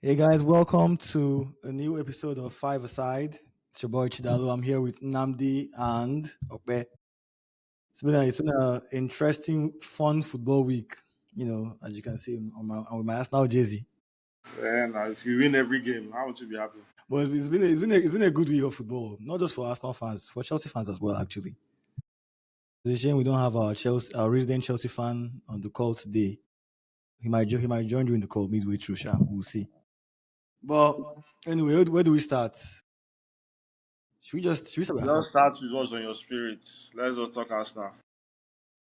Hey guys, welcome to a new episode of Five Aside. It's your boy Chidalo. I'm here with Namdi and Okpe. It's been a interesting, fun football week. As you can see on my Arsenal jersey. And if you win every game, how would you be happy? But it's been a good week of football, not just for Arsenal fans, for Chelsea fans as well. Actually, it's a shame we don't have our resident Chelsea fan on the call today. He might join during the call midway through. Sha. We'll see. But anyway, where do we start? Should we start with Arsenal? Just start with what's on your spirit. Let's just talk Arsenal.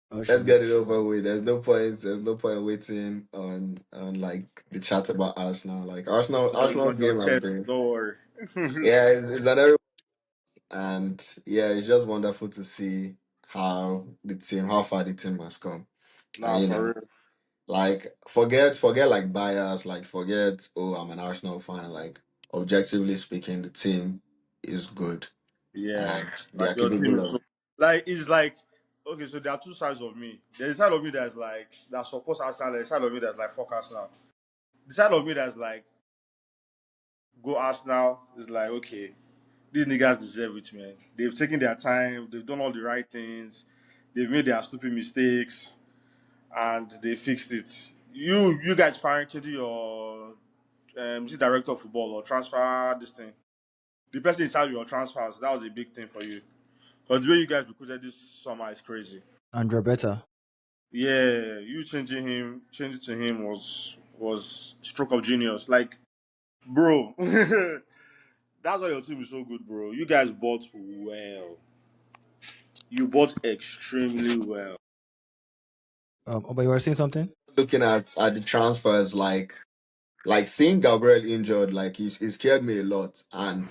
Or Let's should get it over with. There's no point waiting on like the chat about Arsenal. Like It's Arsenal's on your game has chest. been, Don't worry. yeah, it's an every, and yeah, it's just wonderful to see how far the team has come. And Nah, for real. like forget like bias, like forget, oh, I'm an Arsenal fan. Like objectively speaking, the team is good Yeah. and they Like are your team capable is so of. like it's like okay, so there are two sides of me. There's a side of me that's like that supports Arsenal, there's a side of me that's like fuck Arsenal. The side of me that's like go Arsenal is like okay, these niggas deserve it, man. They've taken their time, they've done all the right things, they've made their stupid mistakes and they fixed it. You guys firing to your is it director of football or transfer this thing. The person in charge of your transfers, that was a big thing for you. Because the way you guys recruited this summer is crazy. Andrea Beta? Yeah, you changing to him was stroke of genius. Like, bro, that's why your team is so good, bro. You guys bought well. You bought extremely well. But you were saying something? Looking at the transfers, like seeing Gabriel injured, like he scared me a lot. And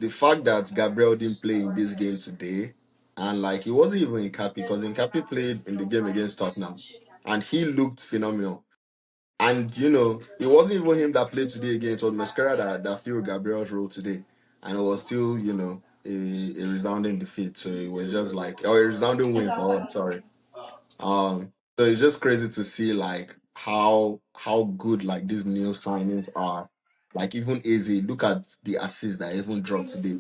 the fact that Gabriel didn't play in this game today, and like he wasn't even in Capi because Capi played in the game against Tottenham, and he looked phenomenal. And it wasn't even him that played today again. It was Mascara that filled Gabriel's role today, and it was still a resounding defeat. So it was just like, or a resounding win for us. Sorry. So it's just crazy to see like how good like these new signings are. Like even Easy, look at the assist that even dropped today.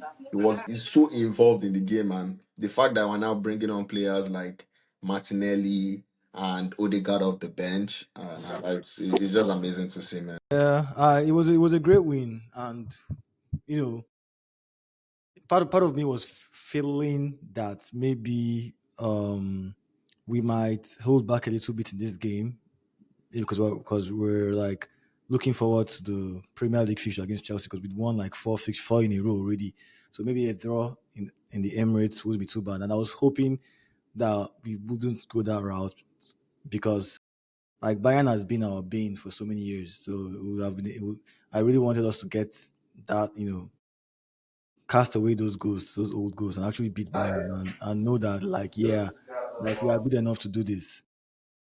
He's so involved in the game, and the fact that we're now bringing on players like Martinelli and Odegaard off the bench, it's just amazing to see, man. Yeah, it was a great win, and you know, part of me was feeling that maybe we might hold back a little bit in this game because we're like looking forward to the Premier League fixture against Chelsea because we'd won like four in a row already. So maybe a draw in the Emirates wouldn't be too bad. And I was hoping that we wouldn't go that route because like Bayern has been our bane for so many years. So it would have been. I really wanted us to get that, cast away those ghosts, those old ghosts, and actually beat Bayern and know that, like, yeah, like we are good enough to do this.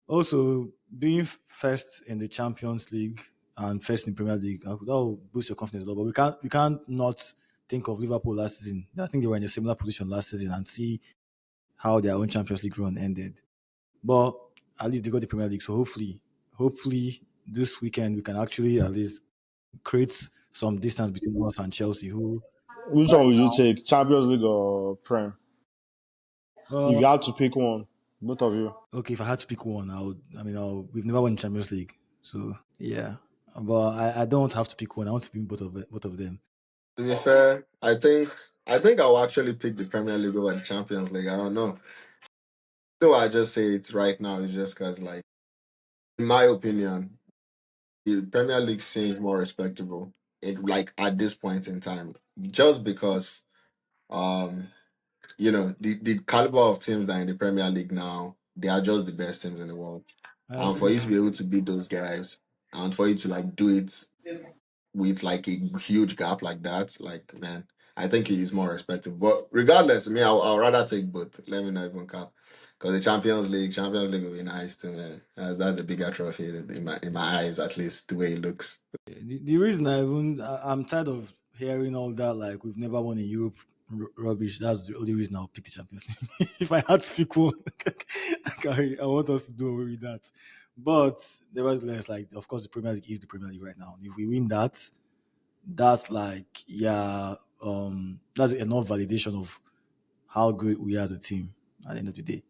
Also, being first in the Champions League and first in Premier League, that will boost your confidence a lot. But we can't not think of Liverpool last season. I think they were in a similar position last season and see how their own Champions League run ended. But at least they got the Premier League. So hopefully this weekend we can actually at least create some distance between us and Chelsea, who Which one would you take? Champions League or Prem? If uh you had to pick one, both of you. okay, if I had to pick one, we've never won the Champions League. So yeah. But I don't have to pick one. I want to pick both of them. To be fair, I think I'll actually pick the Premier League over the Champions League. I don't know. So I just say it right now is just because, like, in my opinion, the Premier League seems more respectable. Like at this point in time, just because um the caliber of teams that are in the Premier League now, they are just the best teams in the world. I And for agree. you to be able to beat those guys, and for you to like do it with like a huge gap like that, like man, I think he is more respectable. But regardless, I mean, I'll rather take both. Let me not even cap. Because the Champions League will be nice too, man. That's a bigger trophy in my eyes, at least the way it looks. The reason I'm tired of hearing all that, like we've never won in Europe rubbish. That's the only reason I'll pick the Champions League. If I had to pick one, like, I want us to do away with that. But nevertheless, like of course, the Premier League is the Premier League right now. If we win that, that's like yeah, that's enough validation of how great we are as a team at the end of the day.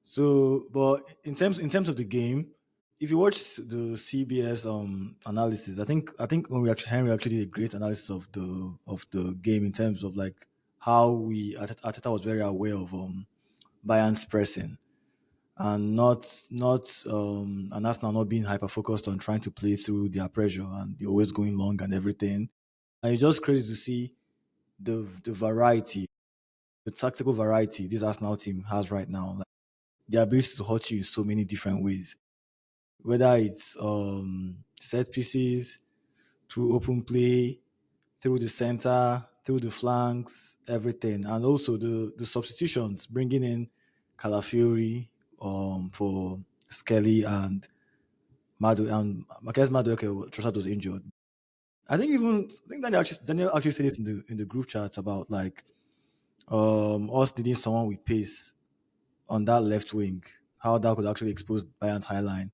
So, but in terms of the game, if you watch the CBS analysis, I think when we actually Henry actually did a great analysis of the game in terms of like how Arteta was very aware of Bayern's pressing and not and that's now not being hyper focused on trying to play through their pressure and they're always going long and everything. And it's just crazy to see the variety, the tactical variety this Arsenal team has right now. Like the ability to hurt you in so many different ways. Whether it's set pieces, through open play, through the center, through the flanks, everything. And also the substitutions, bringing in Calafiori for Skelly and Madu and I guess Madueke Trossard was injured. I think Daniel actually said it in the group chat about like us needing someone with pace on that left wing, how that could actually expose Bayern's high line.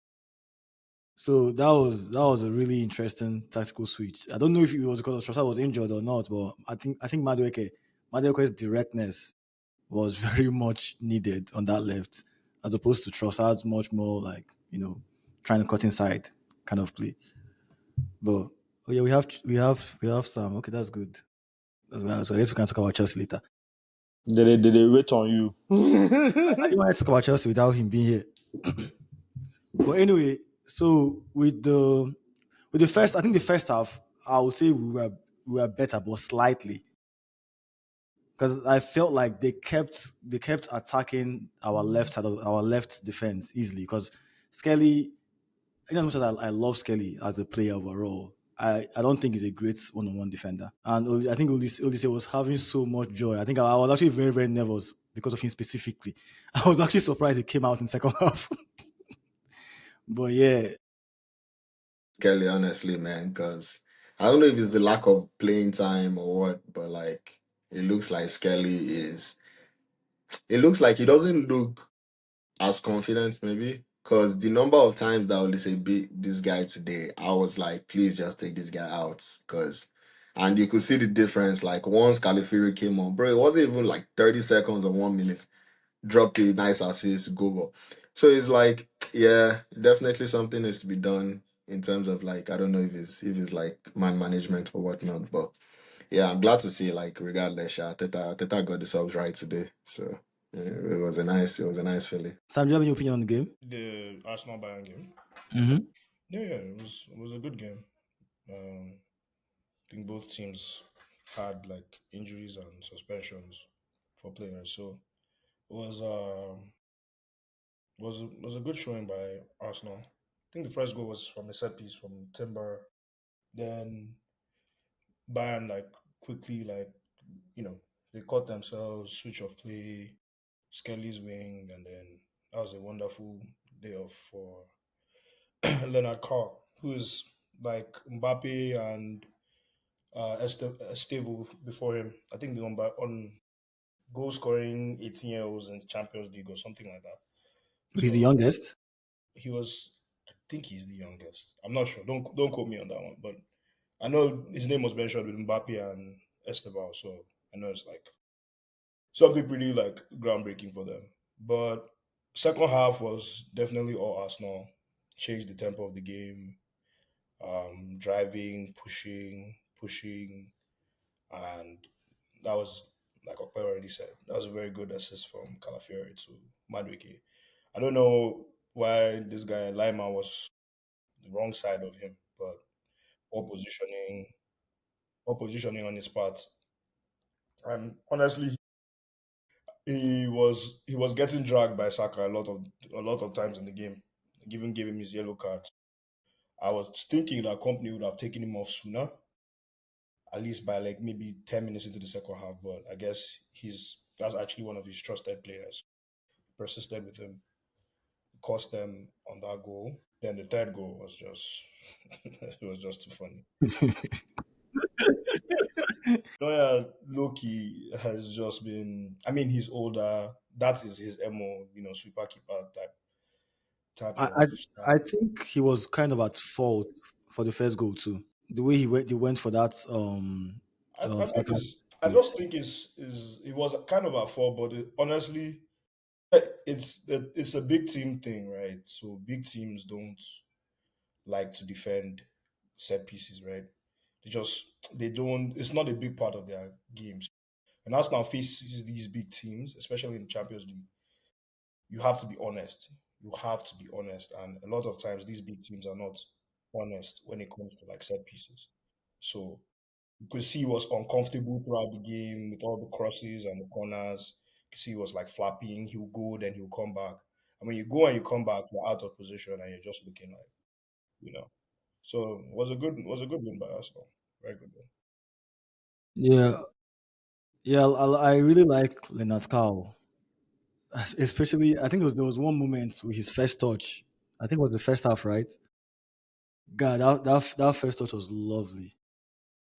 So that was a really interesting tactical switch. I don't know if it was because Trossard was injured or not, but I think Madueke's directness was very much needed on that left, as opposed to Trossard's much more like trying to cut inside kind of play. But oh yeah, we have Sam. Okay, that's good. As well. So I guess we can talk about Chelsea later. Did they wait on you? I didn't want to talk about Chelsea without him being here. But anyway, so with the first, I think the first half, I would say we were better, but slightly, because I felt like they kept attacking our left side of our left defense easily. Because Skelly, in as much as I love Skelly as a player overall, I don't think he's a great one-on-one defender. And I think Olise was having so much joy. I think I was actually very very nervous because of him specifically. I was actually surprised he came out in second half. But yeah, Kelly, honestly, man, because I don't know if it's the lack of playing time or what, but like it looks like Skelly is. It looks like he doesn't look as confident, maybe. Because the number of times that I would say beat this guy today, I was like, please just take this guy out. And you could see the difference. Like once Califiri came on, bro, it wasn't even like 30 seconds or 1 minute. Dropped a nice assist, go ball. So it's like, yeah, definitely something needs to be done in terms of like, I don't know if it's like man management or whatnot, but yeah, I'm glad to see like regardless, Teta got the subs right today. So yeah, it was a nice feeling. Sam, do you have any opinion on the game? The Arsenal Bayern game. Mm-hmm. Yeah, it was a good game. I think both teams had like injuries and suspensions for players, so it was a good showing by Arsenal. I think the first goal was from a set piece from Timber. Then Bayern like quickly they caught themselves, switch of play, Skelly's wing, and then that was a wonderful day off for Leonard Carr, who's like Mbappe and Estevão before him. I think the number on goal scoring 18-year-olds in the Champions League or something like that. He's the So youngest. he was, I think he's the youngest. I'm not sure. Don't quote me on that one, but I know his name was mentioned with Mbappe and Estevão, so I know it's like something pretty like groundbreaking for them. But second half was definitely all Arsenal. Changed the tempo of the game, driving, pushing, and that was like Okpe already said. That was a very good assist from Calafiori to Madueke. I don't know why this guy Lima was the wrong side of him, but all positioning, all positioning on his part. And honestly, he was getting dragged by Saka a lot of times in the game. Even gave him his yellow card. I was thinking that company would have taken him off sooner, at least by like maybe 10 minutes into the second half. But I guess that's actually one of his trusted players. Persisted with him, cost them on that goal. Then the third goal was just it was just too funny. Neuer Loki has just been. I mean, he's older. That is his mo. Sweeper keeper type. type I, of I style. think he was kind of at fault for the first goal too. The way he went for that I think Saka is I just piece. think is it was kind of a fall, but honestly, it's a big team thing, right? So big teams don't like to defend set pieces, right? They don't. It's not a big part of their games. And Arsenal faces these big teams, especially in the Champions League. You have to be honest. You have to be honest, and a lot of times these big teams are not honest when it comes to like set pieces. So you could see he was uncomfortable throughout the game with all the crosses and the corners. You could see he was like flapping. He'll go, then he'll come back. And when you go and you come back, you're out of position and you're just looking like, you know. So it was a good win by Arsenal. Very good win. Yeah, yeah. I really like Leonard Cow, especially. I think there was one moment with his first touch. I think it was the first half, right? God, that first touch was lovely.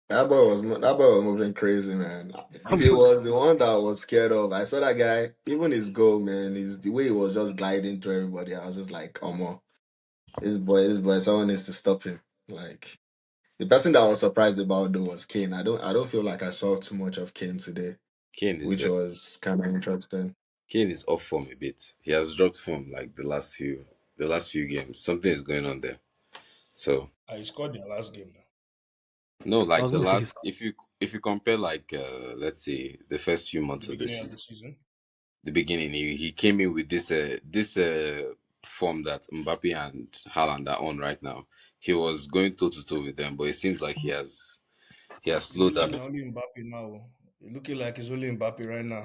That boy was moving crazy, man. If he was the one that I was scared of, I saw that guy. Even his goal, man, is the way he was just gliding through everybody. I was just like, come on, this boy, someone needs to stop him. Like the person that I was surprised about though was Kane. I don't feel like I saw too much of Kane today, Kane is which was kind of interesting. Kane is off form a bit. He has dropped form like the last few games. Something is going on there. So He scored their last game now, no, I like was the going to say last if you compare like let's say the first few the months of the beginning of the season, season. the beginning he came in with this form that Mbappe and Haaland are on right now. He was going toe to toe with them, but it seems like he has It be slowed like down. now only Mbappe now. It looking like it's only Mbappe right now.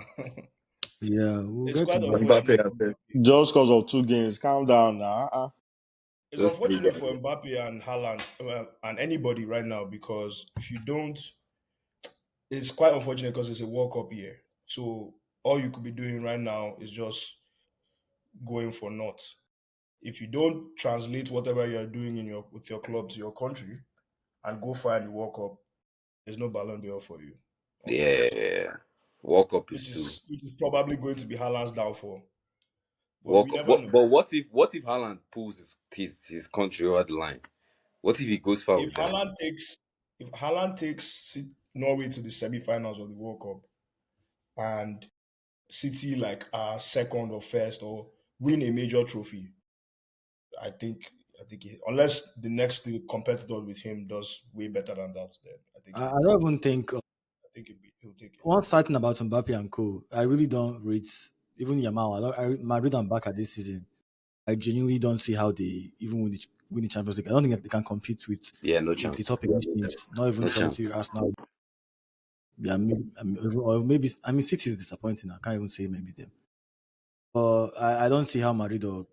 yeah, we'll It's get to quite Mbappe. unfortunate Mbappe, I for think. Mbappe. Just because of 2 games. Calm down now. It's Those three unfortunate guys. for Mbappe and Haaland and anybody right now because if you don't, it's quite unfortunate because it's a World Cup year. So all you could be doing right now is just going for naught. If you don't translate whatever you are doing in your with your club to your country and go far in the World Cup, there's no Ballon d'Or for you, unfortunately. Yeah, World Cup Which is too. is which is probably going to be Haaland's downfall. But World we Cup. never know. But what if Haaland pulls his country over the line? What if he goes far If with them? Haaland takes if Haaland takes Norway to the semi-finals of the World Cup and City like are second or first or win a major trophy, I think unless the next competitor with him does way better than that, then I think I don't even think he'll take it. one sad thing about Mbappe and Co. I really don't rate even Yamal. Madrid and Barca this season. I genuinely don't see how they even win the Champions League. I don't think they can compete with Yeah, no the chance. top English teams. Not even No chance. Chelsea, Arsenal. Yeah, maybe, or maybe I mean City is disappointing. I can't even say maybe them. But I don't see how Madrid or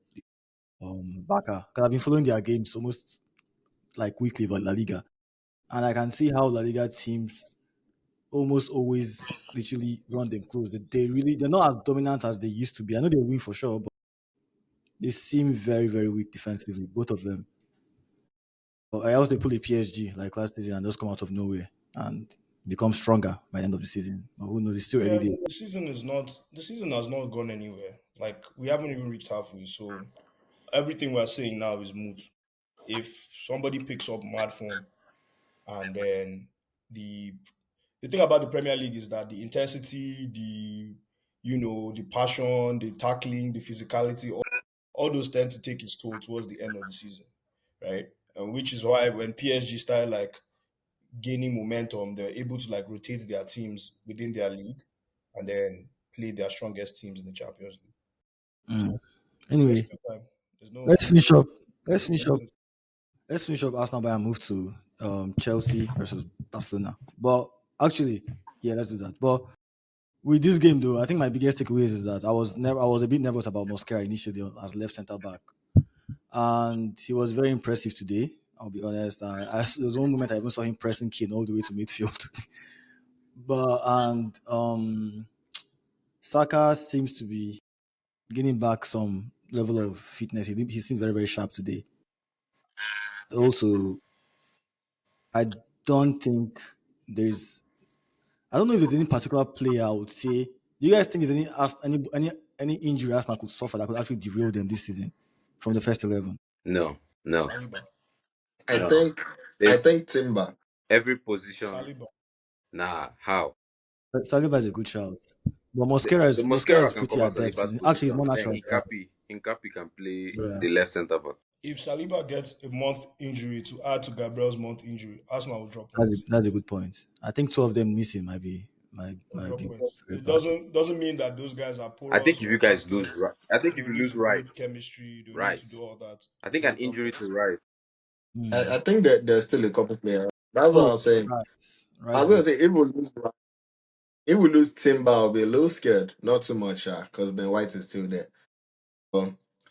Barca, because I've been following their games almost like weekly about La Liga, and I can see how La Liga teams almost always literally run them close. They're not as dominant as they used to be. I know they win for sure, but they seem very very weak defensively, both of them. But I also they pull a PSG like last season and just come out of nowhere and become stronger by the end of the season. But who knows? It's still early Yeah, days. the season has not gone anywhere. Like we haven't even reached halfway, so everything we're saying now is moot. If somebody picks up mad form and then the the thing about the Premier League is that the intensity, the passion, the tackling, the physicality, all those tend to take its toll towards the end of the season, right? And which is why when PSG started like gaining momentum, they're able to like rotate their teams within their league and then play their strongest teams in the Champions League. Mm. So there's Anyway, still time. There's no let's there's finish no up. Let's finish up. nothing. Let's finish up Arsenal by a move to Chelsea versus Barcelona. But actually, yeah, let's do that. But with this game though, I think my biggest takeaways is that I was a bit nervous about Mosquera initially as left centre back, and he was very impressive today. I'll be honest. There was one moment I even saw him pressing Kane all the way to midfield. But and Saka seems to be getting back some level of fitness. He seemed very very sharp today. Also, I don't think there's. I don't know if there's any particular player I would say. Do you guys think there's any injury Arsenal could suffer that could actually derail them this season? from the first 11. No, no, Saliba. I no. think I It's think Timber. every position. Saliba. Nah, how? But Saliba is a good shout. But The Mosquera Mosquera is can pretty cover adept. Saliba's Actually, he's position. more Then natural. Hincapi can play Yeah. the left centre back. If Saliba gets a month injury to add to Gabriel's month injury, Arsenal will drop points. That's a good point. I think two of them missing Will might drop be points. very It bad. doesn't mean that those guys are I porous think if you or guys lose, casters. I think if They'll you need lose to build Rice, chemistry. They'll need to do Rice. all that. I think They'll an drop injury to points. Rice. Hmm. I think that there's still a couple players. That's what Oh, I'm saying. I Rice was is gonna a say if we lose Timber, I'll be a little scared. Not too much, because Ben White is still there.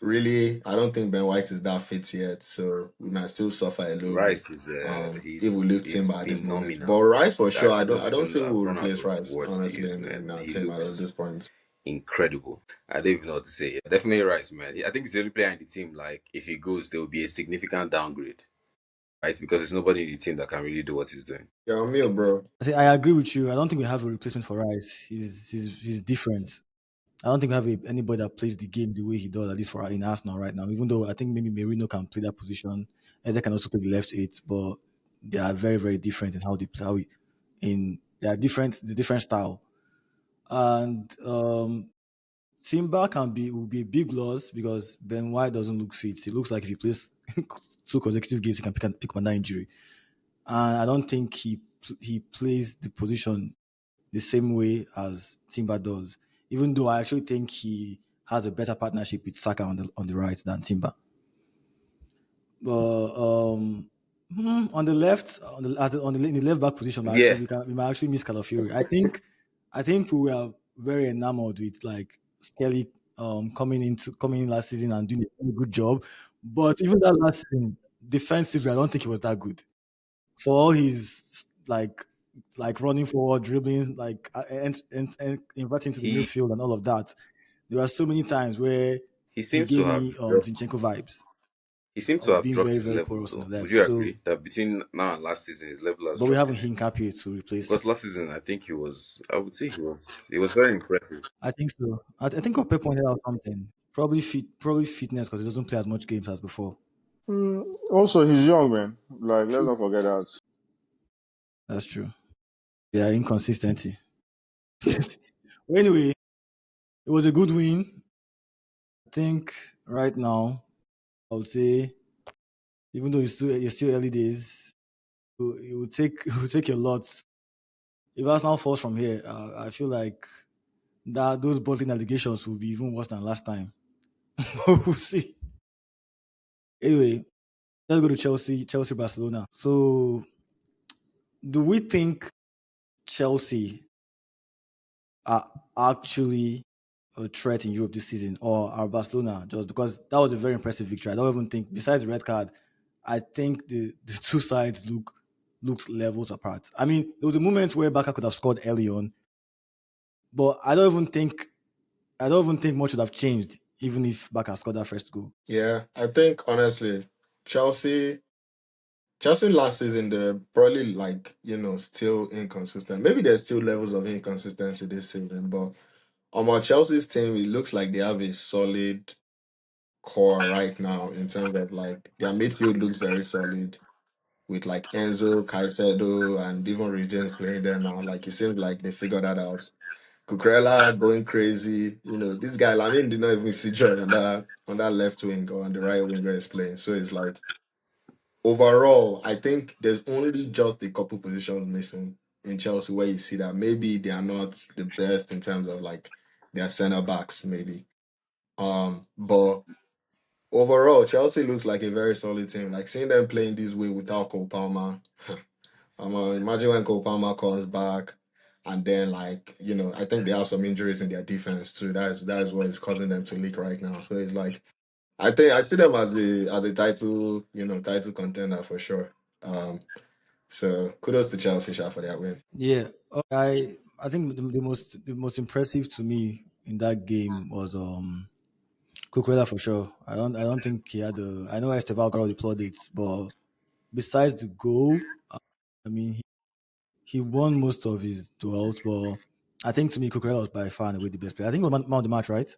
Really, I don't think Ben White is that fit yet, so we might still suffer a little bit. Rice is If we lose he's Timber at this moment, but phenomenal. Rice for sure, I I don't don't even say I've we'll run out replace of Rice words to honestly use, in man. our He team at this looks point. incredible. I don't even know what to say. Yeah, definitely Rice, man. I think he's the only player in the team. Like if he goes, there will be a significant downgrade, right? Because there's nobody in the team that can really do what he's doing. You're on mute, bro. I say I agree with you. I don't think we have a replacement for Rice. He's different. I don't think we have anybody that plays the game the way he does, at least for in Arsenal right now. Even though I think maybe Merino can play that position, Eze can also play the left eight, but they are very very different in how they play. They are different. It's a different style, and Simba will be a big loss because Ben White doesn't look fit. He looks like if he plays two consecutive games, he can pick up another injury. And I don't think he plays the position the same way as Timber does. Even though I actually think he has a better partnership with Saka on the right than Timber. But on the left, in the left back position, Yeah, we might actually miss Calafiori. I think we were very enamored with like Skelly coming in last season and doing a good job. But even that last season, defensively, I don't think he was that good. For all his like running forward, dribbling, like and inverting to the he midfield and all of that. There were so many times where he he seems to gave have me dropped. Zinchenko vibes He seems to of have being dropped very, his very level, porous on though. the Would left. you So, agree that between now and last season, his level has but we dropped? haven't Hincapié to Because replace. last season, I think he was. I would say he was very impressive. I think so. I think Ope pointed out something. Probably fitness because he doesn't play as much games as before. Also, he's young, man. Like, let's not forget that. That's true. Yeah, inconsistency. Well, anyway, it was a good win. I think right now, I would say, even though it's still early days, it would take it would take a lot. If Arsenal falls from here, I feel like that those bottling allegations will be even worse than last time. We'll see. Anyway, let's go to Chelsea, Barcelona. So, do we think Chelsea are actually a threat in Europe this season, or are Barcelona just because that was a very impressive victory? I don't even think, besides the red card, I think the two sides looks levels apart. I mean, there was a moment where Barca could have scored early on, but I don't even think much would have changed even if Barca scored that first goal. Yeah, I think honestly, Chelsea Chelsea last season they're probably like, still inconsistent. Maybe there's still levels of inconsistency this season, but on my Chelsea's team, it looks like they have a solid core right now in terms of like their midfield looks very solid with like Enzo, Caicedo, and even Reece James playing there now. Like it seems like they figured that out. Cucurella going crazy. This guy Lamin did not even see joy on that left wing or on the right wing where he's playing. So it's like overall, I think there's only just a couple positions missing in Chelsea where you see that maybe they are not the best in terms of like their center backs, maybe. But overall, Chelsea looks like a very solid team. Like seeing them playing this way without Cole Palmer. Imagine when Cole Palmer comes back, and then I think they have some injuries in their defense too. That is what is causing them to leak right now. So it's like I think I see them as a title contender for sure. So kudos to Chelsea Sha, for that win. Yeah, I think the most impressive to me in that game was Cucurella for sure. I don't think he had the. I know Estevão got all the plaudits, but besides the goal, I mean he won most of his duels. But I think to me Cucurella was by far and away the best player. I think he was man of the match, right?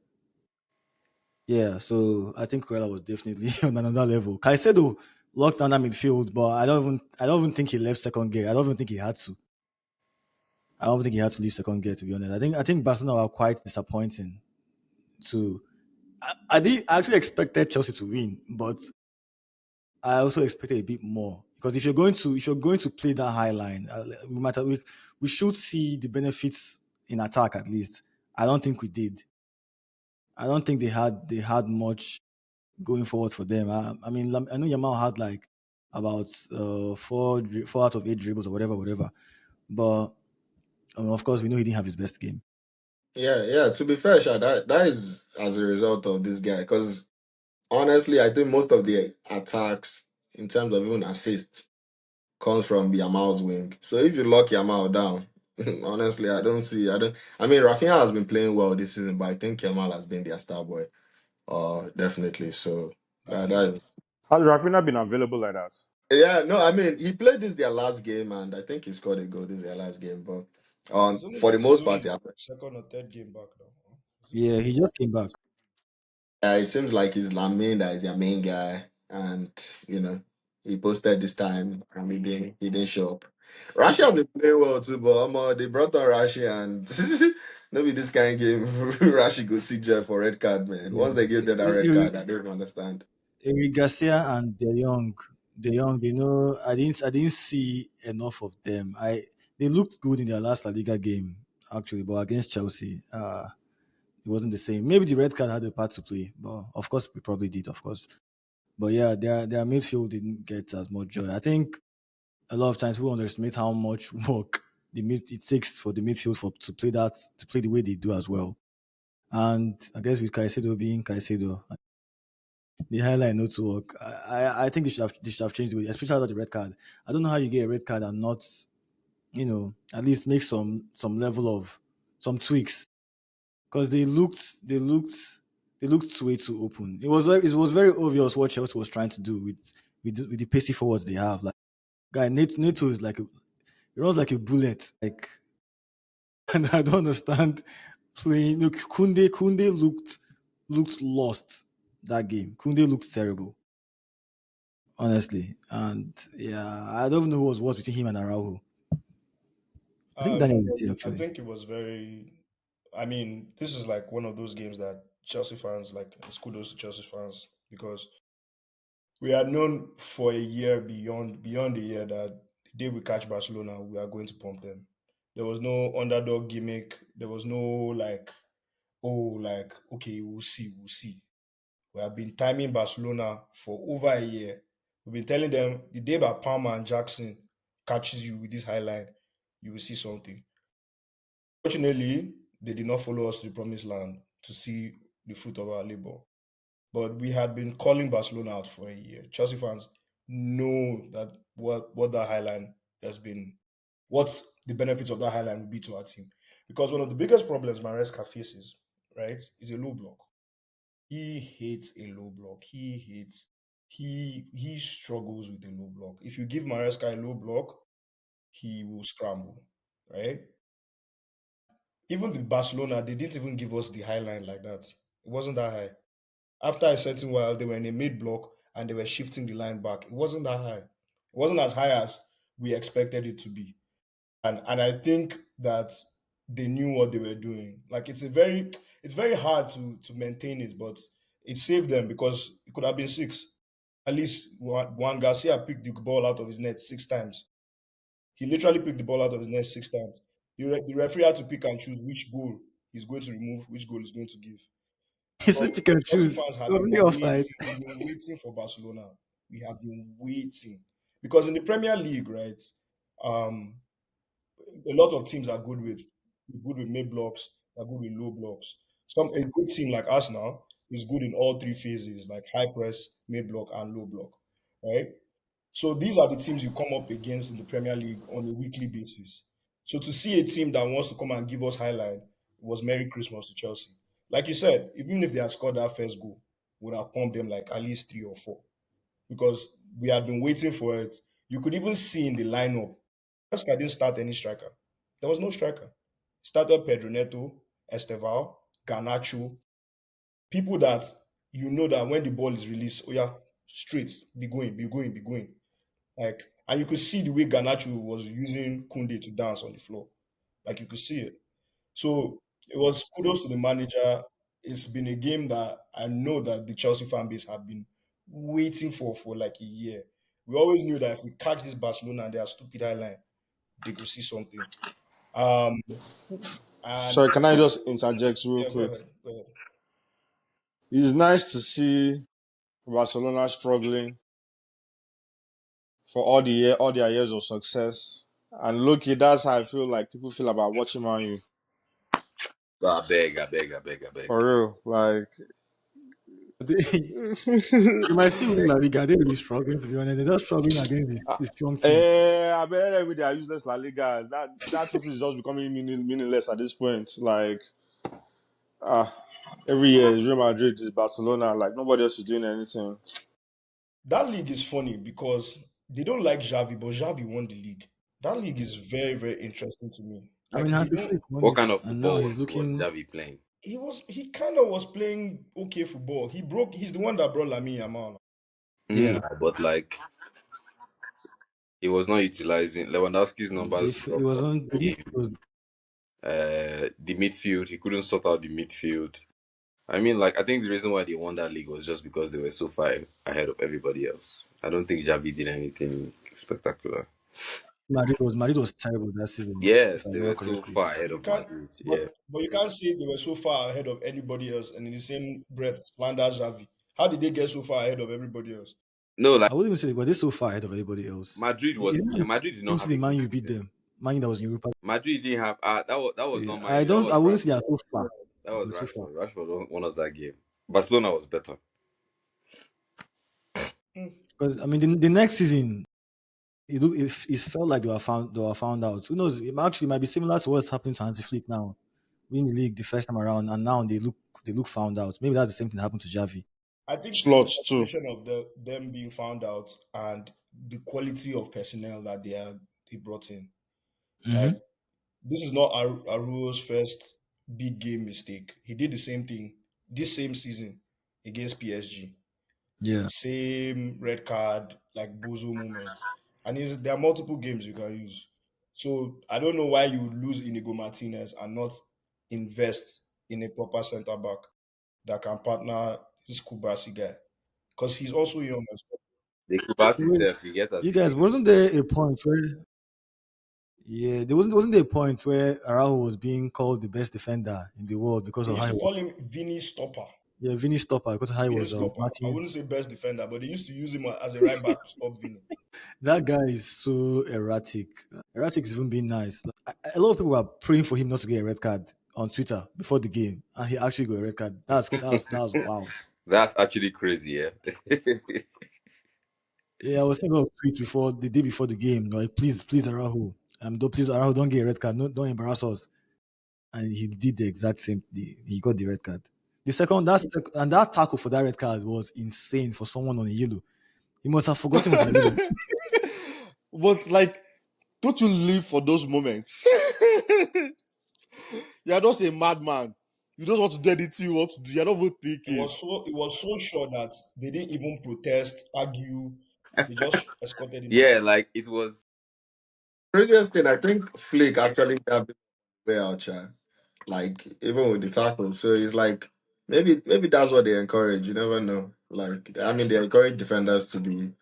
Yeah, so I think Cucurella was definitely on another level. Caicedo locked down that midfield, but I don't even think he left second gear. I don't even think he had to. I don't think he had to leave second gear, to be honest. I think Barcelona were quite disappointing. To I actually expected Chelsea to win, but I also expected a bit more because if you're going to play that high line, we should see the benefits in attack at least. I don't think we did. I don't think they had much going forward for them. I mean, I know Yamal had like about four out of eight dribbles or whatever, whatever. But of course, we know he didn't have his best game. Yeah, yeah. To be fair, Sha, that is as a result of this guy. Because honestly, I think most of the attacks, in terms of even assists, comes from Yamal's wing. So if you lock Yamal down, honestly, I don't see. I don't. I mean, Rafinha has been playing well this season, but I think Yamal has been their star boy. Definitely. So that Rafinha. is. Has Rafinha been available like that? Yeah, no, I mean he played this their last game, and I think he scored a goal this their last game. But It's only for the like this most is only part, his yeah, second or third game back now. Huh? Is it? Yeah, he just came back. it seems like it's Lamine that is their main guy, and you know he posted this time, and he didn't show up. Rashi has been playing well too, but they brought on Rashi, and maybe this kind of game Rashi go see Jeff for red card, man. Yeah, Once they give them that red card, I don't even understand. Eric Garcia and De Jong, I didn't see enough of them. They looked good in their last La Liga game actually, but against Chelsea, it wasn't the same. Maybe the red card had a part to play, but of course we probably did, of course. But yeah, their midfield didn't get as much joy. I think a lot of times people underestimate how much work it takes for the midfield to play the way they do as well. And I guess with Caicedo being Caicedo, the highlight not to work. I think they should have changed the way, especially about the red card. I don't know how you get a red card and not, at least make some level of some tweaks because they looked way too open. It was very obvious what Chelsea was trying to do with the pacey forwards they have. Like guy Neto is like he runs like a bullet. Like and I don't understand playing. Look, Kunde looked lost that game. Kunde looked terrible, honestly. And yeah, I don't know who was worse between him and Araujo. I think Daniel is here I actually. think it was very. I mean, this is like one of those games that Chelsea fans like. It's kudos to Chelsea fans because we are known for a year beyond the year that the day we catch Barcelona, we are going to pump them. There was no underdog gimmick. There was no like, oh, like okay, we'll see, we'll see. We have been timing Barcelona for over a year. We've been telling them the day that Palmer and Jackson catches you with this highline, you will see something. Fortunately, they did not follow us to the promised land to see the fruit of our labor. But we had been calling Barcelona out for a year. Chelsea fans know that what that highline has been, what's the benefits of that highline will be to our team. Because one of the biggest problems Maresca faces, right, is a low block. He hates a low block. He struggles with a low block. If you give Maresca a low block, he will scramble, right? Even the Barcelona, they didn't even give us the high line like that. It wasn't that high. After a certain while, they were in a mid block and they were shifting the line back. It wasn't that high. It wasn't as high as we expected it to be. And I think that they knew what they were doing. Like it's very hard to maintain it, but it saved them because it could have been six. At least Juan Garcia picked the ball out of his net 6 times. He literally picked the ball out of his net 6 times. The referee had to pick and choose which goal he's going to remove, which goal he's going to give. He But said pick and Chelsea choose. fans It had was been really offside. waiting. We've been waiting for Barcelona. We have been waiting because in the Premier League, right? Um, a lot of teams are good with mid blocks, are good with low blocks. A good team like Arsenal is good in all three phases, like high press, mid block, and low block, right? So these are the teams you come up against in the Premier League on a weekly basis. So to see a team that wants to come and give us highlight was Merry Christmas to Chelsea. Like you said, even if they had scored that first goal, would have pumped them like at least three or four because we had been waiting for it. You could even see in the lineup, Oscar didn't start any striker. There was no striker. Started Pedro Neto, Estevão, Garnacho, people that you know that when the ball is released, oh yeah, straight, be going, be going, be going. Like, and you could see the way Garnacho was using Kunde to dance on the floor. Like you could see it. So it was kudos to the manager. It's been a game that I know that the Chelsea fan base have been waiting for like a year. We always knew that if we catch this Barcelona and their stupid high line, they could see something. Um, and Sorry, can I just interject real yeah, go quick? ahead, go ahead. It's nice to see Barcelona struggling for all their years of success. And look, that's how I feel like people feel about watching Man U. I beg, I beg, I beg, I beg. For real. Like They might still win La Liga. They're really struggling, to be honest. They're just struggling against the strong team. I bet every day I useless La Liga. That trophy is just becoming meaningless at this point. Like ah, every year it's Real Madrid, it's Barcelona. Like nobody else is doing anything. That league is funny because they don't like Xavi, but Xavi won the league. That league is very, very interesting to me. I Like mean, they Hansi don't. Flick won What it, kind of and now football he's was looking. Xavi playing? He kind of was playing okay football. He's the one that brought Lamine Yamal. Yeah, But like he was not utilizing Lewandowski's numbers it dropped from wasn't. the game. The midfield, he couldn't sort out the midfield. I mean, like I think the reason why they won that league was just because they were so far ahead of everybody else. I don't think Xavi did anything spectacular. Madrid was terrible that season, if Yes, I they remember were so correctly. far ahead You of can't, Madrid. but Yeah. you can't say they were so far ahead of anybody else, and in the same breath slander Xavi. How did they get so far ahead of everybody else? No, like I wouldn't even say they were so far ahead of anybody else. Isn't it Madrid did the same not have a season Man good U beat season. them? Man U that was in Europa. Madrid didn't have that was Yeah, not Man U. That I was wouldn't say they are Rashford. so far. That was They're too far. Rashford. Rashford won us that game. Barcelona was better. Hmm. Because I mean, the next season, it felt like they were found out. Who knows? It might be similar to what's happening to Hansi Flick now. Win the league the first time around, and now they look found out. Maybe that's the same thing that happened to Javi. I think it's a Slots too. combination of them being found out and the quality of personnel that they brought in. Like Hmm. this is not Aruo's first big game mistake. He did the same thing this same season against PSG. Yeah. Same red card, like Bozo moment. And there are multiple games you can use. So I don't know why you would lose Inigo Martinez and not invest in a proper centre back that can partner this Kubasi guy. Because he's also young as well. The Kubasi Wait, self, you get you guys, assisted. wasn't there a point where there wasn't there a point where Araujo was being called the best defender in the world because They of how used he to was, call him Vinny Stopper. Vinny stopper because of how he Vinny was Stopper. I marking. wouldn't say best defender, but they used to use him as a right back to stop Vinny. That guy is so erratic. Erratic is even being nice. Like, a lot of people were praying for him not to get a red card on Twitter before the game, and he actually got a red card. That was wild. That's actually crazy, yeah. Yeah, I was thinking of tweet before the day before the game. Like, please, Araujo, please, Araujo, don't get a red card. No, don't embarrass us. And he did the exact same. He got the red card. The second and that tackle for that red card was insane for someone on a yellow. He must have forgotten it was a yellow. But like, don't you live for those moments? You're just a madman. You don't want to do anything you want to do. You're not even thinking. It was so sure that they didn't even protest, argue. They just escorted him out. Yeah, like it was. Craziest thing, I think Flick actually got way out, yeah. Like even with the tackle. So it's like maybe that's what they encourage. You never know. Like I mean, they encourage defenders to be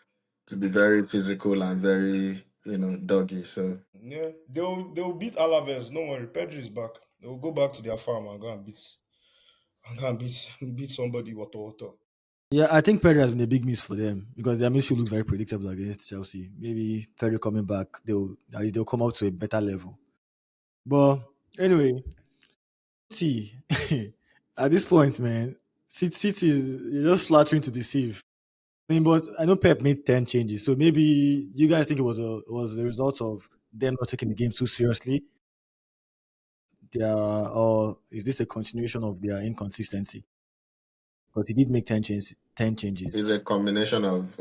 very physical and very doggy. So Yeah, they'll beat Alaves. No worry, Pedri is back. They'll go back to their farm and go and beat beat somebody water. Yeah, I think Pedro has been a big miss for them because their midfield looks very predictable against Chelsea. Maybe Pedro coming back, at least they'll come up to a better level. But anyway, City at this point, man, City is you're just flattering to deceive. I mean, but I know Pep made 10 changes, so maybe you guys think it was a result of them not taking the game too seriously, or is this a continuation of their inconsistency? Because he did make 10 changes. 10 changes. it's a combination of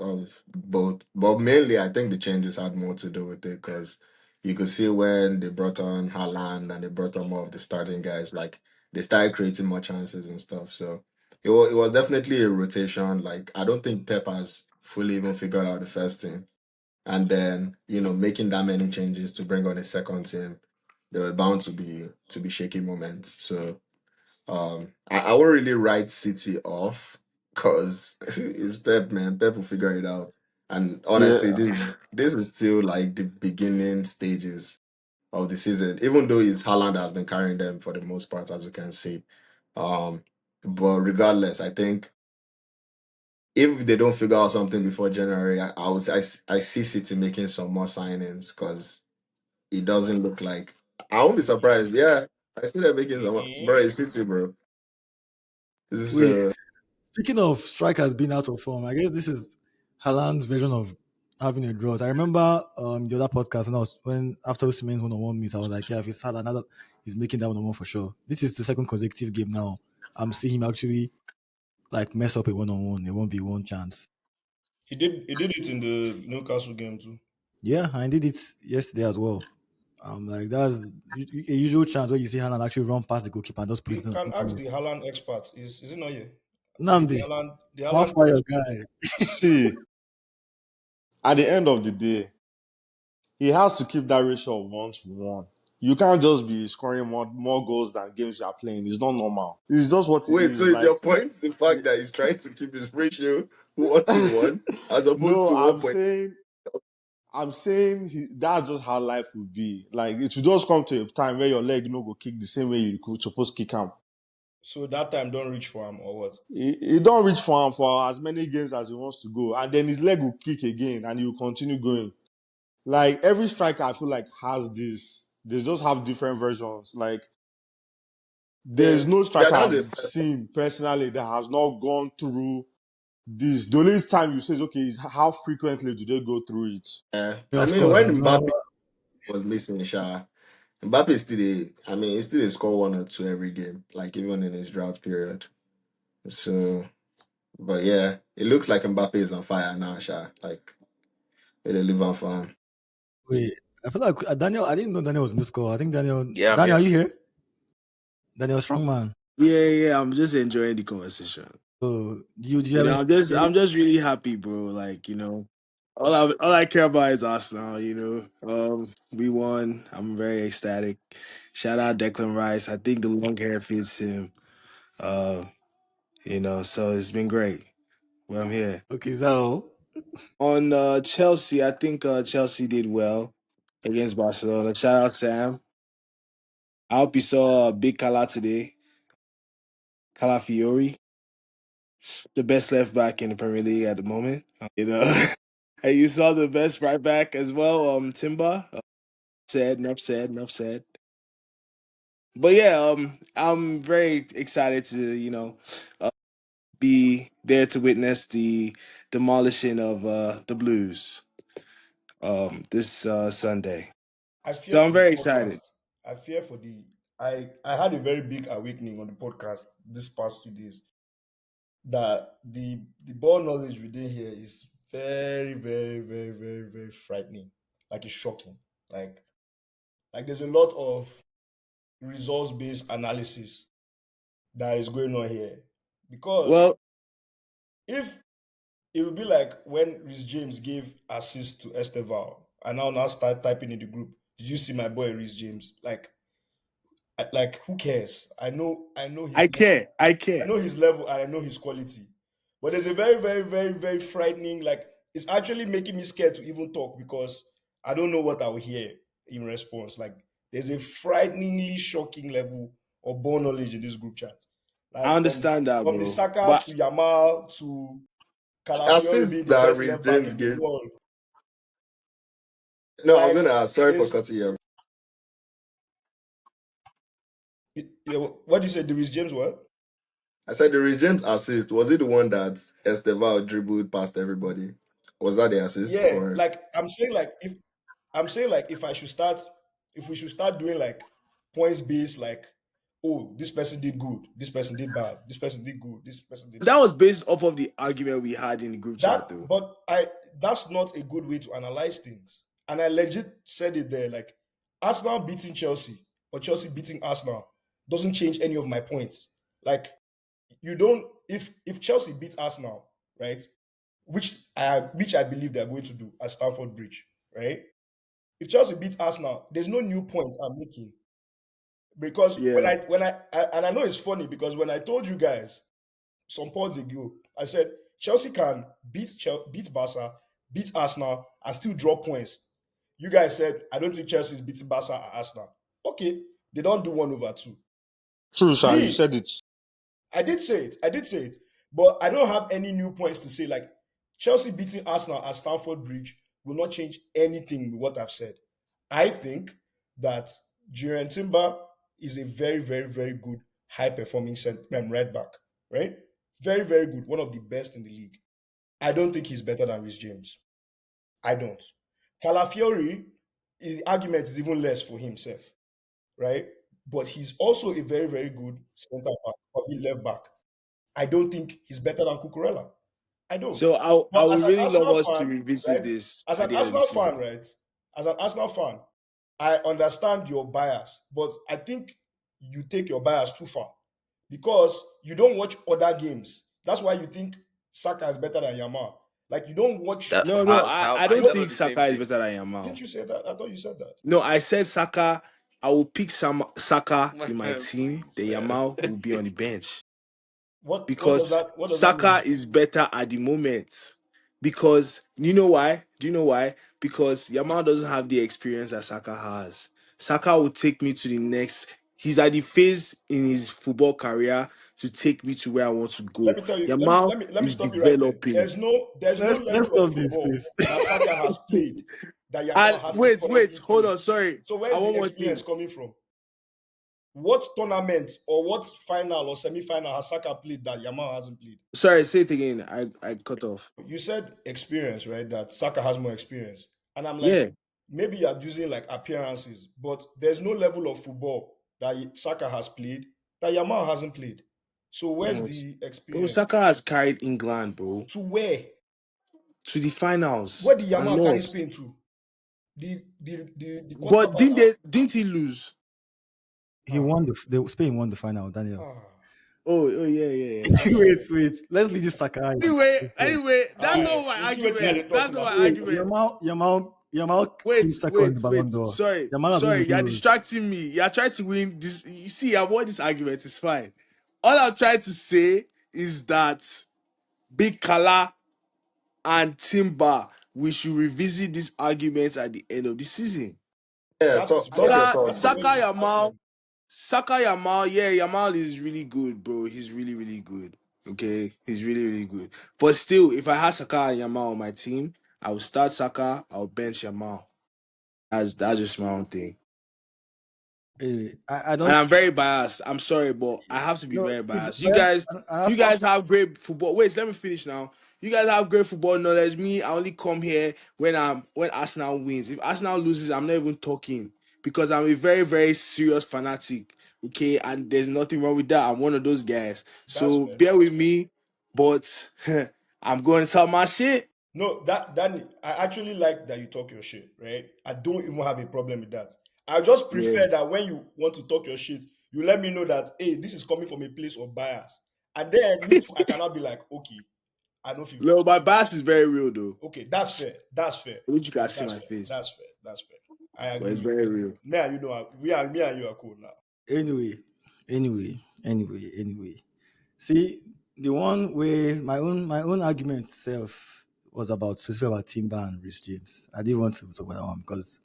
both. But mainly, I think the changes had more to do with it because you could see when they brought on Haaland and they brought on more of the starting guys, like they started creating more chances and stuff. So it was definitely a rotation. Like I don't think Pep has fully even figured out the first team, and then making that many changes to bring on a second team, there were bound to be shaky moments. So I won't really write City off because it's Pep, man. Pep will figure it out. And honestly, Yeah. this is still like the beginning stages of the season, even though it's Haaland that has been carrying them for the most part, as you can see. Um, but regardless, I think if they don't figure out something before January, I see City making some more signings because it doesn't look like. I won't be surprised. Yeah, I see them making some. Bro, it's City, bro. This is Wait, speaking of strikers being out of form, I guess this is Haaland's version of having a drought. I remember the other podcast when after Osimhen's one-on-one meet, I was like, yeah, if it's Haaland, now that he's making that one-on-one for sure. This is the second consecutive game now. I'm seeing him actually like mess up a one-on-one, a 1v1 chance. He did it in the Newcastle game too. Yeah, I did it yesterday as well. Like that's a usual chance where you see Haaland actually run past the goalkeeper and just put it You can ask into the Haaland expert. Is it not here? The Namdi. Haaland the One Haaland fire guy. See, at the end of the day, he has to keep that ratio of 1 to 1. You can't just be scoring more goals than games you are playing. It's not normal. It's just what it wait. So is. is Like, your point the fact that he's trying to keep his ratio 1 to 1 as opposed no, to one I'm point? saying, that's just how life would be. Like, it should just come to a time where your leg no go kick the same way you could supposed to kick him. so that time don't reach for him or what? He don't reach for him for as many games as he wants to go, and then his leg will kick again, and he will continue going. Like every striker, I feel like has this. They just have different versions. Like there's no Yeah, striker that's a I've fair. seen personally that has not gone through this. The only time you say, okay, is how frequently do they go through it? Yeah, I of mean, course. when I know. Mbappe was missing, Mbappe is still I mean, he still a score 1 or 2 every game, like even in his drought period. So, but yeah, it looks like Mbappe is on fire now, Sha. Like, they live on for him. Wait, I feel like Daniel. I didn't know Daniel was in the score. I think Daniel. Yeah, I'm Daniel, are here. you here? Daniel Strongman. Yeah, yeah, I'm just enjoying the conversation. So do you have any? I'm just really happy, bro. Like, all I care about is Arsenal, we won. I'm very ecstatic. Shout out Declan Rice. I think the long hair fits him. Uh, so it's been great. Well, I'm here. Okay, so On Chelsea, I think Chelsea did well against Barcelona. Shout out Sam. I hope you saw Big Cala today. Calafiori, the best left back in the Premier League at the moment. And you saw the best right back as well, Timber. Enough said, enough said. But yeah, I'm very excited to, uh, be there to witness the demolishing of the Blues this Sunday. I fear So I'm for the very excited. podcast. I fear for the I had a very big awakening on the podcast this past 2 days that the ball knowledge within here is very, very, very, very, very frightening. Like it's shocking. Like like there's a lot of results based analysis that is going on here. Because Well, if it would be like when Reece James gave assist to Estevão, and now start typing in the group. Did you see my boy Reece James? Like who cares? I know his I level. care. I I care. know his level and I know his quality. But there's a very, very, very, very frightening, like it's actually making me scared to even talk because I don't know what I'll hear in response. Like there's a frighteningly shocking level of ball knowledge in this group chat. I Like understand that, from the bro. Saka But to Yamal to Calafiori Assist being the that best Reece left back James in the gave. world. No, I was Like gonna ask. Sorry for there's cutting you. yeah, what do you say? There is James what? I said the Reece James assist. Was it the one that Estevão dribbled past everybody? Was that the assist Yeah, or? like I'm saying like if we should start doing like points based like oh this person did good, this person did bad, this person did good, this person did that was based off of the argument we had in the group that chat, though. but I that's not a good way to analyze things. And I legit said it there like Arsenal beating Chelsea or Chelsea beating Arsenal doesn't change any of my points. Like you don't if Chelsea beat Arsenal, right, which I believe they're going to do at Stamford Bridge, right? If Chelsea beat Arsenal, there's no new point I'm making because when Yeah. I know it's funny because when I told you guys some pods ago, I said Chelsea can beat Barca, beat Arsenal, and still drop points. You guys said I don't think Chelsea is beating Barca or Arsenal. Okay, they don't do 1/2. True, sir. You Me, said it. I did say it. I did say it. But I don't have any new points to say. Like Chelsea beating Arsenal at Stamford Bridge will not change anything with what I've said. I think that Julian Timber is a very, very, very good, high performing right back. Right? Very, very good. One of the best in the league. I don't think he's better than Reece James. I don't. Calafiori, his argument is even less for himself, right? But he's also a very, very good centre back, probably left back. I don't think he's better than Cucurella. I don't. So I But would as an really love Arsenal us to fan, revisit right? this As at an the end of the Arsenal season. fan, right? As an Arsenal fan, I understand your bias, but I think you take your bias too far because you don't watch other games. That's why you think Saka is better than Yamal. Like you don't watch. That No, no, how I is don't that No, not think the same Saka is thing? better than didn't Yamal. you say that? I thought you said that. No, I said Saka. I will pick Saka in my team. The Man. Yamal will be on the bench What does because that Saka mean? is better at the moment. Because you know why? Do you know why? Because Yamal doesn't have the experience that Saka has. Saka will take me to the next. He's at the phase in his football career to take me to where I want to Let go. me tell you. Yamal Let me is stop you right there. developing. There's no Let's level of stop this, football please. that Saka has played that And Yamal hasn't wait, currently hold played. on. Sorry, So I where's want the one more experience thing. coming from? What tournament or what final or semi-final has Saka played that Yamal hasn't played? Sorry, say it again. I cut off. You said experience, right? That Saka has more experience. And I'm like, Yeah. maybe you're using like appearances, but there's no level of football that Saka has played that Yamal hasn't played. So where's Almost. the Bro, experience? Saka has carried England, bro, To where? to the finals Where did and Yamal carry lost. Spain to? The But quarterfinal. didn't he lose? He Ah, won the Spain won the final, Daniel. ah. Oh yeah, yeah, yeah. Wait. Let's leave this Sakai. Anyway, All that's right. not my You see what you argument. guys talk That's not now. my Wait, argument. Yamal Wait, finished second in wait, the wait. Ballon d'Or. Yamal has won Sorry. the You're Euros. distracting me. You're trying to win this. You see, I won this argument. It's fine. All I'm trying to say is that Big Kala and Timber, we should revisit this argument at the end of the season. Yeah, That is talk your where thoughts, that's bro. where you start from. Saka Yamal, yeah, Yamal is really good, bro. He's really, really good. Okay, he's really, really good. But still, if I had Saka and Yamal on my team, I would start Saka. I would bench Yamal. That's just my own thing. Anyway, I And don't I'm very biased. I'm sorry, but I have to be know. very See, biased. but You guys have great football. Wait, let me finish now. You guys have great football knowledge. Me, I only come here when Arsenal wins. If Arsenal loses, I'm not even talking because I'm a very, very serious fanatic. Okay, and there's nothing wrong with that. I'm one of those guys. That's So fair. bear with me, but I'm going to tell my shit. No, that I actually like that you talk your shit, right? I don't even have a problem with that. I just Yeah. prefer that when you want to talk your shit, you let me know that hey, this is coming from a place of bias. And then me too, I cannot be like, okay, I don't feel No, my bias is very real though. okay, that's fair. That's fair. I wish you guys see That's my fair. face, That's fair. That's fair. I but agree it's with you. very real. Me and you know me and you are cool now. anyway, anyway. See, the one where my own argument itself was about specifically about Timber and Rich James. I didn't want to talk about that one because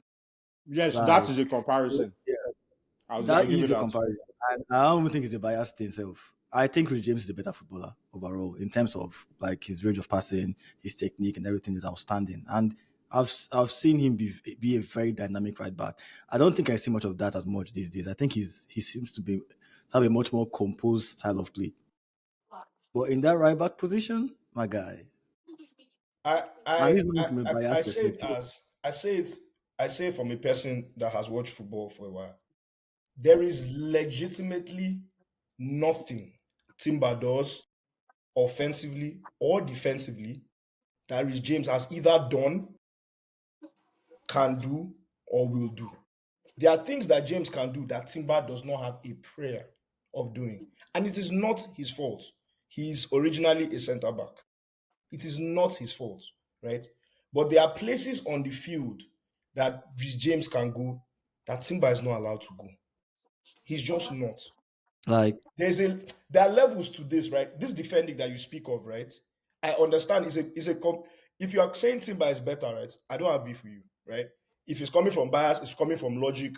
Yes, that like is a comparison. I'll that give you is a that. comparison. And I don't even think it's a biased thing itself. I think Rich James is a better footballer overall in terms of like his range of passing, his technique, and everything is outstanding. And I've seen him be a very dynamic right back. I don't think I see much of that as much these days. I think he seems to have a much more composed style of play. But in that right back position, my guy, I and I this is not I, from a I biased say it perspective. as I say it from a person that has watched football for a while. There is legitimately nothing Timber does offensively or defensively that Reece James has either done, can do, or will do. There are things that James can do that Timber does not have a prayer of doing. And it is not his fault. he's originally a centre back. It is not his fault, right? But there are places on the field that Reece James can go that Timber is not allowed to go. He's just not. Like, There are levels to this, right? This defending that you speak of, right? I understand if you are saying Timber is better, right? I don't have beef with you, right? If it's coming from bias, it's coming from logic.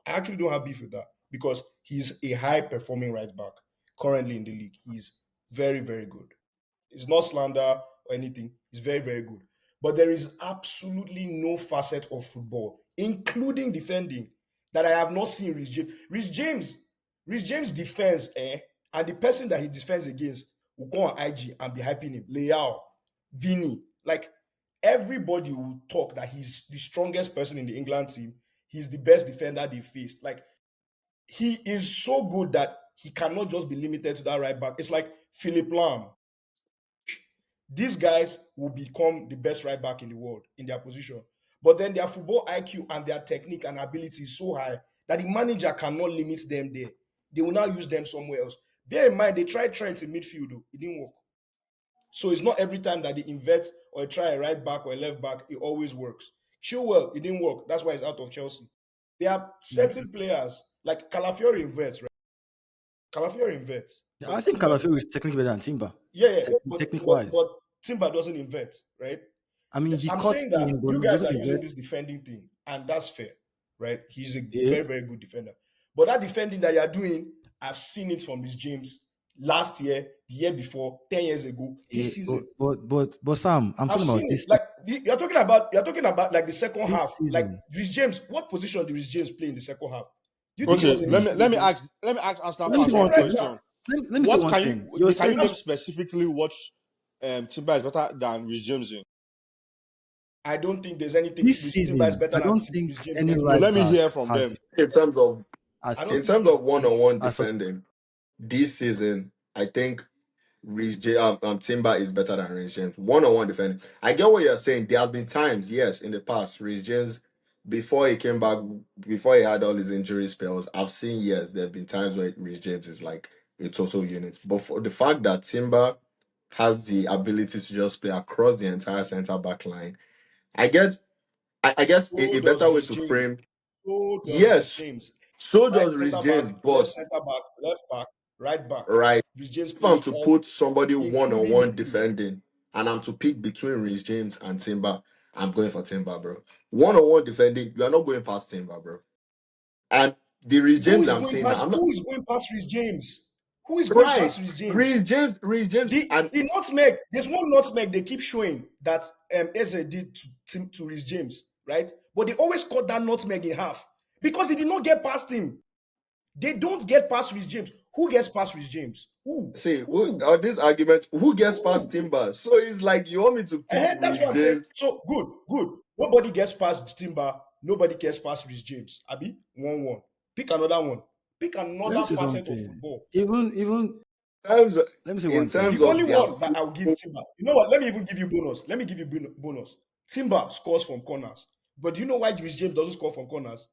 I actually don't have beef with that because he's a high performing right back currently in the league. He's very, very good. It's not slander or anything. He's very, very good. But there is absolutely no facet of football, including defending, that I have not seen Reece James. Reece James defends, and the person that he defends against will go on IG and be hyping him. Leao, Vini, like everybody will talk that he's the strongest person in the England team. He's the best defender they faced. Like he is so good that he cannot just be limited to that right back. It's like Philip Lam. These guys will become the best right back in the world in their position. But then their football IQ and their technique and ability is so high that the manager cannot limit them there. They will now use them somewhere else. Bear in mind, they tried Trent in midfield, though. It didn't work. So it's not every time that they invert or try a right back or a left back, it always works. Chilwell, it didn't work. That's why he's out of Chelsea. There are certain players, like Calafiori inverts, right? Calafiori inverts. I But think Timber, Calafiori is technically better than Timber. yeah, Technique wise. but Timber doesn't invert, right? I mean, he I'm cuts saying that in, but you he guys doesn't are using invert. this defending thing, and that's fair, right? He's a Yeah. very, very good defender. But that defending that you're doing, I've seen it from Reece James last year, the year before, 10 years ago, Yeah, this season. but Sam, I'm I've talking about seen it. this Like you're talking about like the second this half. Like season. Reece James, what position did Reece James play in the second half? Do you think he This Okay, was a let me season. let midfield me player? ask Arsenal He Let me was say fans playing one one right thing. back. question. Let me say What one can thing. you You're can saying you name specifically what Timber is better than Reece James in? I don't think there's anything this Reece Timber is season, better I than don't think Reece James any No, right anywhere. let me back hear from has them. In terms of I as don't in think terms of one-on-one as defending, this season, I think Timber is better than Reece James. One-on-one defending. I get what you're saying. There have been times, yes, in the past, Reece James, before he came back, before he had all his injury spells, I've seen, yes, there have been times where Reece James is like a total unit. But for the fact that Timber has the ability to just play across the entire center back line, I get I guess a so does better way Reece to James. frame, So does Reece yes, James. so Right does Reece centre back, James, left but centre back, left back, right back. right, Reece James if I'm plays to all, put somebody one on including one midfield. defending and I'm to pick between Reece James and Timber, I'm going for Timber, bro. One on one defending, you are not going past Timber, bro. And the Reece James I'm saying now, I'm not Who is going past Reece James? Who is going right. past Reece James? Reece James, and The nutmeg, there's one nutmeg they keep showing that Eze did to Reece James, right? But they always cut that nutmeg in half because he did not get past him. They don't get past Reece James. Who gets past Reece James? Who? say Who? on this argument, who gets past Who? Timber? So it's like you want me to pick That's Reece what I'm saying. James. So good. Nobody gets past Timber. Nobody gets past Reece James. Abi, 1-1. Pick another one. Pick let me another say facet of something. football. Even Terms let me say in one thing. terms The only of their one that I'll football, give Timber. You know what? Let me even give you bonus. Let me give you bonus. Timber scores from corners. But do you know why Reece James doesn't score from corners?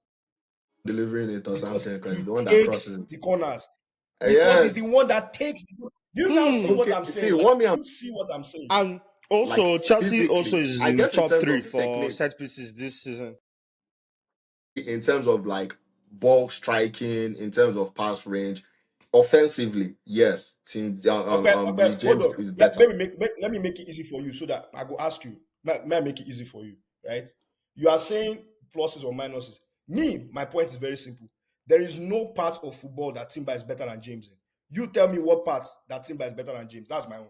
delivering it or Because something because he the one that takes crosses it. the corners. Because he's the Yes. one that takes. Do you now see what Okay. I'm See, saying? Like, what me do I'm you see what I'm saying? And like also Chelsea also physically, is I in guess in top terms three of for technique, set pieces this season. in terms of like ball striking, in terms of pass range, offensively, yes, Okay, Reece hold James on. is better. Let me make it easy for you so that I go ask you. May I make it easy for you? Right? You are saying pluses or minuses. Me, my point is very simple. There is no part of football that Timber is better than James in. You tell me what part that Timber is better than James. That's my own.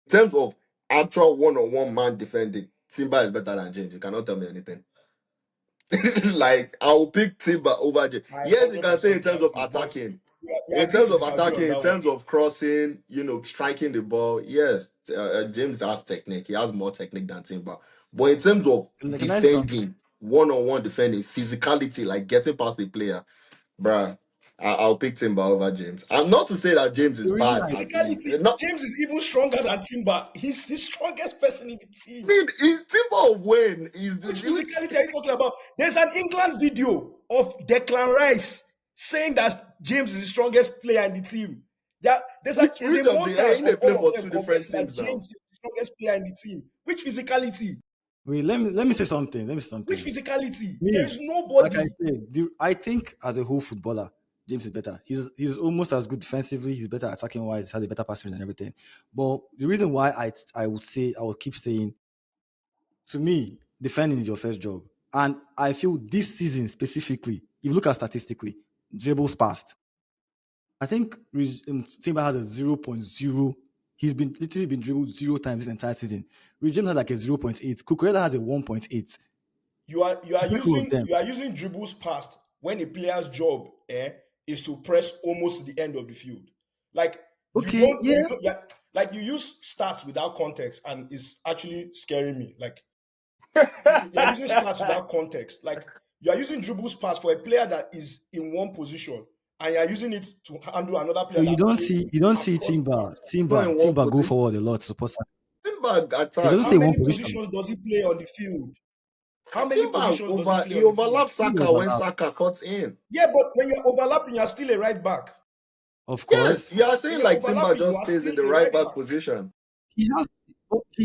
In terms of actual one-on-one man defending, Timber is better than James. You cannot tell me anything. Like I'll pick Timber over James. I Yes, you can say 100% in terms of disagree, but attacking. we In agree terms to of disagree on attacking, in that one. terms of crossing, striking the ball, yes, James has technique. He has more technique than Timber. But in terms of can I say something? defending, one-on-one defending, physicality, like getting past the player, bruh, I'll pick Timber over James. I'm not to say that James is The reason bad I at his. Physicality, Not, James is even stronger than Timber. He's the strongest person in the I team. mean, is Timber of when? Is the Which which? physicality are you talking about? There's an England video of Declan Rice saying that James is the strongest player in the team. Which There's a of the montage ain't they of play all of for them two different confessing that teams now? James is the strongest player in the team. Which physicality? Wait, let me say something. Let me say Which something. physicality? There Me, is like I nobody. said, I think as a whole footballer, James is better. He's almost as good defensively. He's better attacking wise. Has a better passing and everything. But the reason why I would keep saying, to me, defending is your first job, and I feel this season specifically, if you look at statistically, dribbles passed. I think Simba has a 0.0. He's been literally been dribbled 0 times this entire season. Reece James has like a 0.8. Cucurella has a 1.8. Of them. You are using dribbles past when a player's job is to press almost to the end of the field. Like Okay, yeah. yeah, like you use stats without context, and it's actually scaring me. Like you're using stats without context. Like you are using dribbles pass for a player that is in one position, and you are using it to handle another So player that plays you don't see across the park. Not in one Timber go position. forward a lot to support. Timber It doesn't attacks. How say one many position. positions does he play on the field? How many Timber positions does he over play he on the field? overlaps He Saka when overlap, Saka cuts in. Yeah, but when you're overlapping, you're still a right back. of Yes, course. you are When saying you're like Timber overlapping, you just are stays still in the a right right back back. position. He has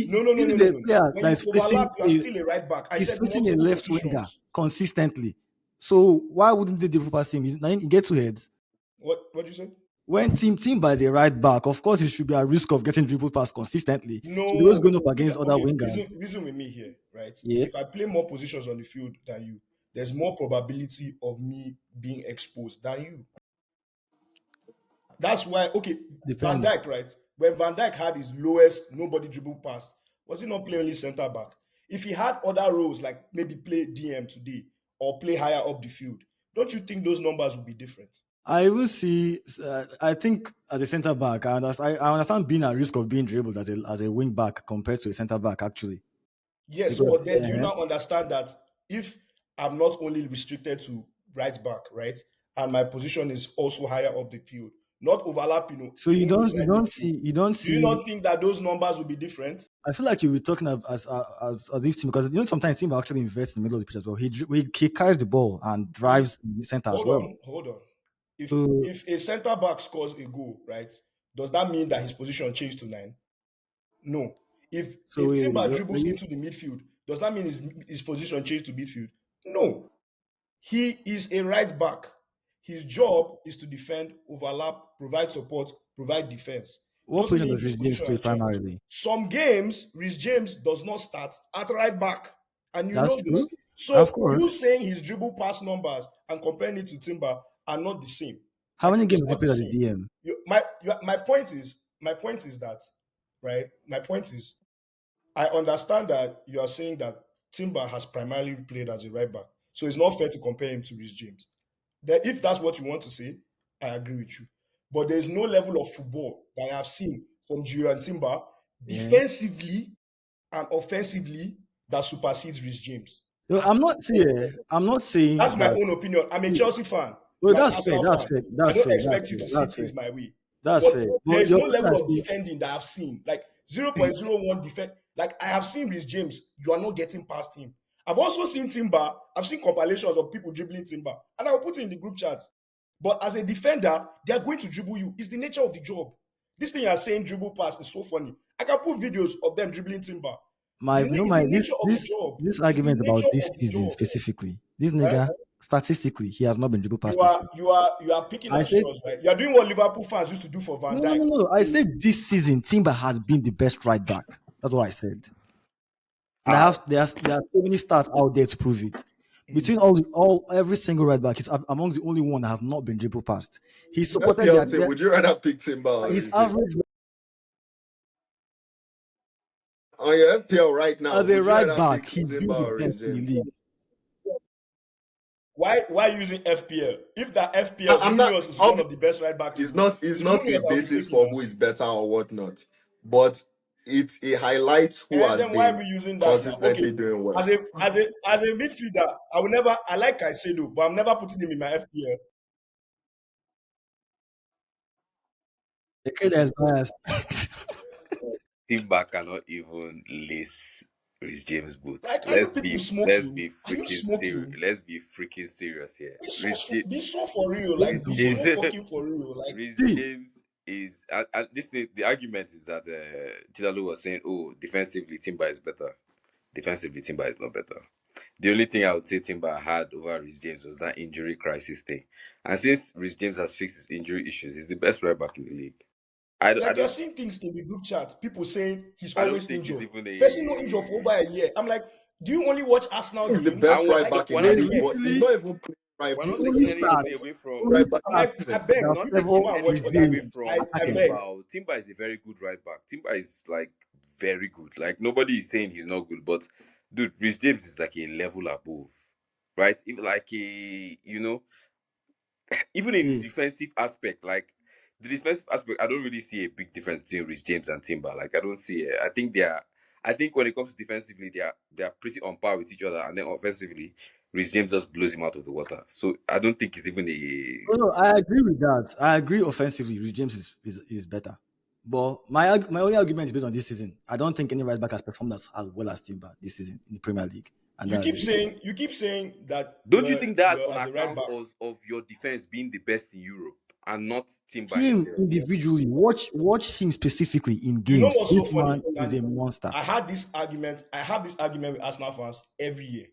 No, no, no, this no, is no, a no. player When that you is overlap, facing you are still a right back. I he's said facing a multiple left winger positions. consistently. So why wouldn't they dribble past him? Now he get two heads. What do you say? When Timber is a right back, of course he should be at risk of getting dribbled past consistently. So the way he's No. going up against other Okay, wingers. reason with me here, right? Yeah, If I play more positions on the field than you, there's more probability of me being exposed than you. That's why, okay, Van depends. Dijk, right? When Van Dijk had his lowest nobody dribble pass, was he not playing only centre back? If he had other roles, like maybe play DM today or play higher up the field, don't you think those numbers would be different? I will see. I think as a centre back, I understand being at risk of being dribbled as a wing back compared to a centre back actually. Yes, Because but then do you now understand that if I'm not only restricted to right back, right, and my position is also higher up the field, not overlapping, so even beside midfield, you don't do you see. not think that those numbers will be different? I feel like you'll be talking as if team, because sometimes team actually invests in the middle of the pitch as well. He carries the ball and Okay, drives the center as hold well. on, hold on. So If a centre back scores a goal, right, does that mean that his position changed to 9? No. If wait, Timber dribbles into the midfield, does that mean his position changed to midfield? No. He is a right back. His job is to defend, overlap, provide support, provide defense. what Doesn't position mean does his Reece James position play has changed. primarily? Some games, Reece James does not start at right back. And you That's know this. true. Of So you course. saying his dribble pass numbers and comparing it to Timber are not the same. How Like many it's games does he not the play as a same. DM? My point is that, right? My point is I understand that you are saying that Timber has primarily played as a right back. So it's not fair to compare him to Reece James. That if that's what you want to say, I agree with you. But there's no level of football that I have seen from Julian Timber Yeah. defensively and offensively that supersedes Reece James. No, I'm not saying That's my that. own opinion. I'm a Chelsea fan. Well, You're an that's fair. Arsenal fan. I That's don't fair. That's expect you fair. to see That's fair. things my way. That's But fair. But there's no you're talking level as of if defending that I've seen. like 0.01 defense. Like I have seen Reece James, you are not getting past him. I've also seen Timber. I've seen compilations of people dribbling Timber, and I'll put it in the group chat. But as a defender, they are going to dribble you. It's the nature of the job. This thing you're saying dribble pass is so funny. I can put videos of them dribbling Timber. It's the nature of the job. this It's the argument about nature this of the season job. specifically. This Right? nigga statistically he has not been dribble past this season. You are picking I at said straws, right? You are doing what Liverpool fans used to do for Van Dijk. no. I said this season Timber has been the best right back. That's what I said. And How? there are so many stats out there to prove it. Between all every single right back, he's among the only one that has not been dribble past. He's supported FPL team, would you rather pick Timber or his Reece James? average On your FPL right now, as a would you right rather back. pick He's Timber been the or best Reece in the James? league. Why using FPL? If that I- FPL I'm not. Munoz is one of the best right back in It's it's not a Munoz I'll be basis taking for now. who is better or whatnot, but it highlights who And has then why are been we using that now? Okay, consistently doing well. as a midfielder, I like Caicedo, but I'm never putting him in my FPL. The kid that is biased. Timber cannot even lace Reece James boots. Like, are you people Let's smoking? be Are you freaking serious. smoking? Let's be freaking serious here. Be so for real. What is Like, the be James, so point? fucking for real. Like, Reece See, James is the argument is that Tilalu was saying, oh, defensively Timber is better. Defensively Timber is not better. The only thing I would say Timber had over Reece James was that injury crisis thing. And since Reece James has fixed his injury issues, he's the best right back in the league. I Like you're don't seeing things in the group chat, people saying he's I don't always think he's injured. even Person not injured for over a year. I'm like, do you only watch Arsenal He's the games? best right Like, back we're in the not They league, taking but he's literally not even playing right we're the not back. only taking He's start, anything away the from only right back I'm start like, this I season. beg, that we're not people taking go Estevão and watch Reece anything other away James games. from I attacking. beg. Timber. Timber is a very good right back. Timber is like very good. Like nobody is saying he's not good, but dude, Rich James is like a level above, right? Like a even in the See, defensive aspect, like the defensive aspect, I don't really see a big difference between Rich James and Timber. Like I don't see it. I think they are. I think when it comes to defensively, they are pretty on par with each other, and then offensively, Rich James just blows him out of the water. So I don't think it's even a. no, I agree with that. I agree offensively, Reece James is better. But my only argument is based on this season. I don't think any right back has performed as well as Timber this season in the Premier League, and that's it. You keep saying that Don't you think that's well on as a right account back. of your defense being the best in Europe and not Timber Him himself? individually, watch him specifically in You know games. what's so This funny? man is a And monster. I had this argument. I have this argument with Arsenal fans every year.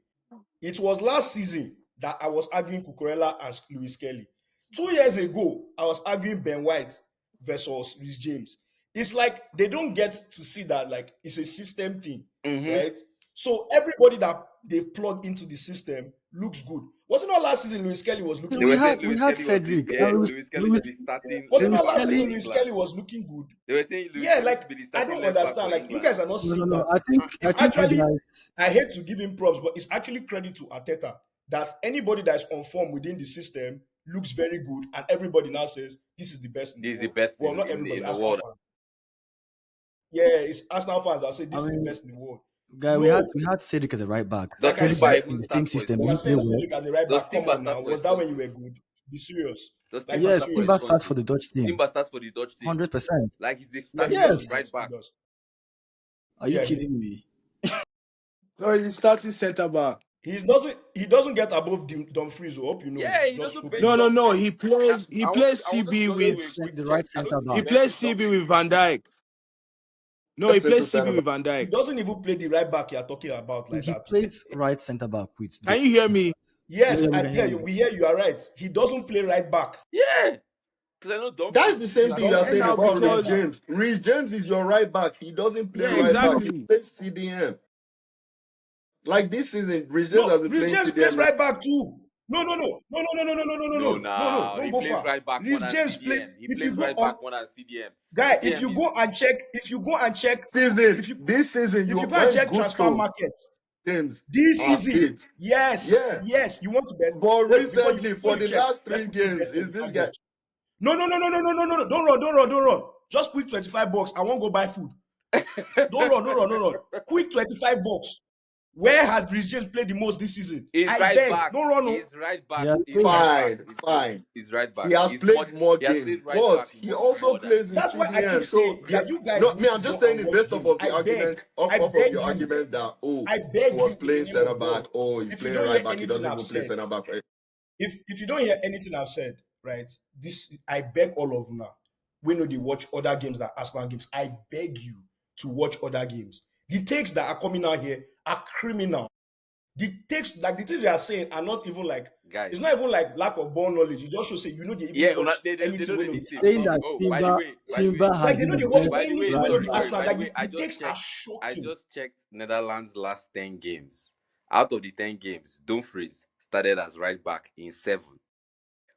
It was last season that I was arguing Cucurella and Lewis Kelly. 2 years ago, I was arguing Ben White versus Reece James. It's like they don't get to see that like it's a system thing, Mm-hmm. right? So everybody that they plug into the system looks good. Wasn't it not last season Lewis Kelly was looking They We were good? saying had we Lewis had Kelly was the Cedric yeah, and Lewis Kelly should be starting Wasn't it Lewis left not back last for season Kelly. Lewis England. Kelly was looking good? They were saying Lewis Yeah, Kelly should like be the I starting don't left back for understand. Like you England. guys are not No, no, seeing no. that. I It's think you actually guys. I hate to give him props, but it's actually credit to Arteta that anybody that's on form within the system looks very good, and everybody now says this is the best in the He's the world. best Well, in, not in, everybody, in the Arsenal world. fans. Yeah, it's Arsenal fans that say I this is the mean, best in the world. guy, No, we had Cedric as a right back. Does like I Cedric Timber said, even in the start same for his system. He you're first didn't play saying team? well. Cedric as a right Does back. Come Timber on start now, for his was that first when you team? were good? Be serious. Does Like Timber be Yes, start for Timber his serious. first starts for team? the Dutch team. Timber starts for the Dutch team. 100%. Like he's the Yeah, he starting does. Yes. right He back. does. Are you Yeah, kidding me? No, he's starting centre back. he doesn't get above Dumfries. I hope you know. Yeah, he Just doesn't hope you bench No, know. no, no. Dumfries. He I, plays. He plays I wanted to CB just do with. a quick The check. right I don't centre think he He back. plays benches CB with Dumfries. Van Dijk. No, he That's into plays CB center back. with Van He Dijk. doesn't even play the right back you're talking about like He that. plays right centre back with the. Can you hear me? Yeah, Yes, yeah, we can hear you. we hear you are right. He doesn't play right back. Yeah, because I know That's Dumfries the is same He thing you starting are doesn't right saying Now back. play about right Reece because back. James. Reece James is your right back. He doesn't play yeah, right back. He exactly. plays CDM. Like this season, Reece James has No, been Reece playing James plays CDM. right back too. No, No. now Don't he go plays far. right back more Reece than James plays. CDM. He If you plays go right on, back more than CDM. guy, CDM is if you go and check, Season, if you this season, if you you go and when check transfer Gusto market James this are season, fit. Yeah, yes, you want to bet. but Wait, recently before for you the check, last let's three quickly games, bet is this 25 guy? bucks. No. Don't run. Just quick 25 bucks. I won't go buy food. Don't run. Quick 25 bucks. Where has Reece James played the most this season? Is I right beg. back. Don't run. No. Is right back. Yeah, Is played. right back. Fine, fine. Is right He back. has He's much. played more He has games, played right but back he also more than plays in That's why I CDM. keep So saying yeah, that you guys no, me, need I'm to just go saying and it's watch based off games. of the argument, I off of beg your you. argument that I he beg was you in the playing name center of God. back. Oh, he's If you playing don't right hear back. He anything doesn't I've even play said, center back. if you don't hear anything I've said, right? This I beg all of you now. We know they watch other games than Arsenal games. I beg you to watch other games. The takes that are coming out here are criminal. The takes, like the things they are saying, are not even like. guys. It's not even like lack of ball knowledge. You just should say they Yeah, even watch they anything know when the no be tape. Saying Arsenal that game. Oh, Timber has Like they been know the they watch best anything when no right be back. Arsenal. By the Like way, the takes are I shocking. just checked Netherlands' last 10 games. Out of the 10 games, Dumfries started as right back in 7.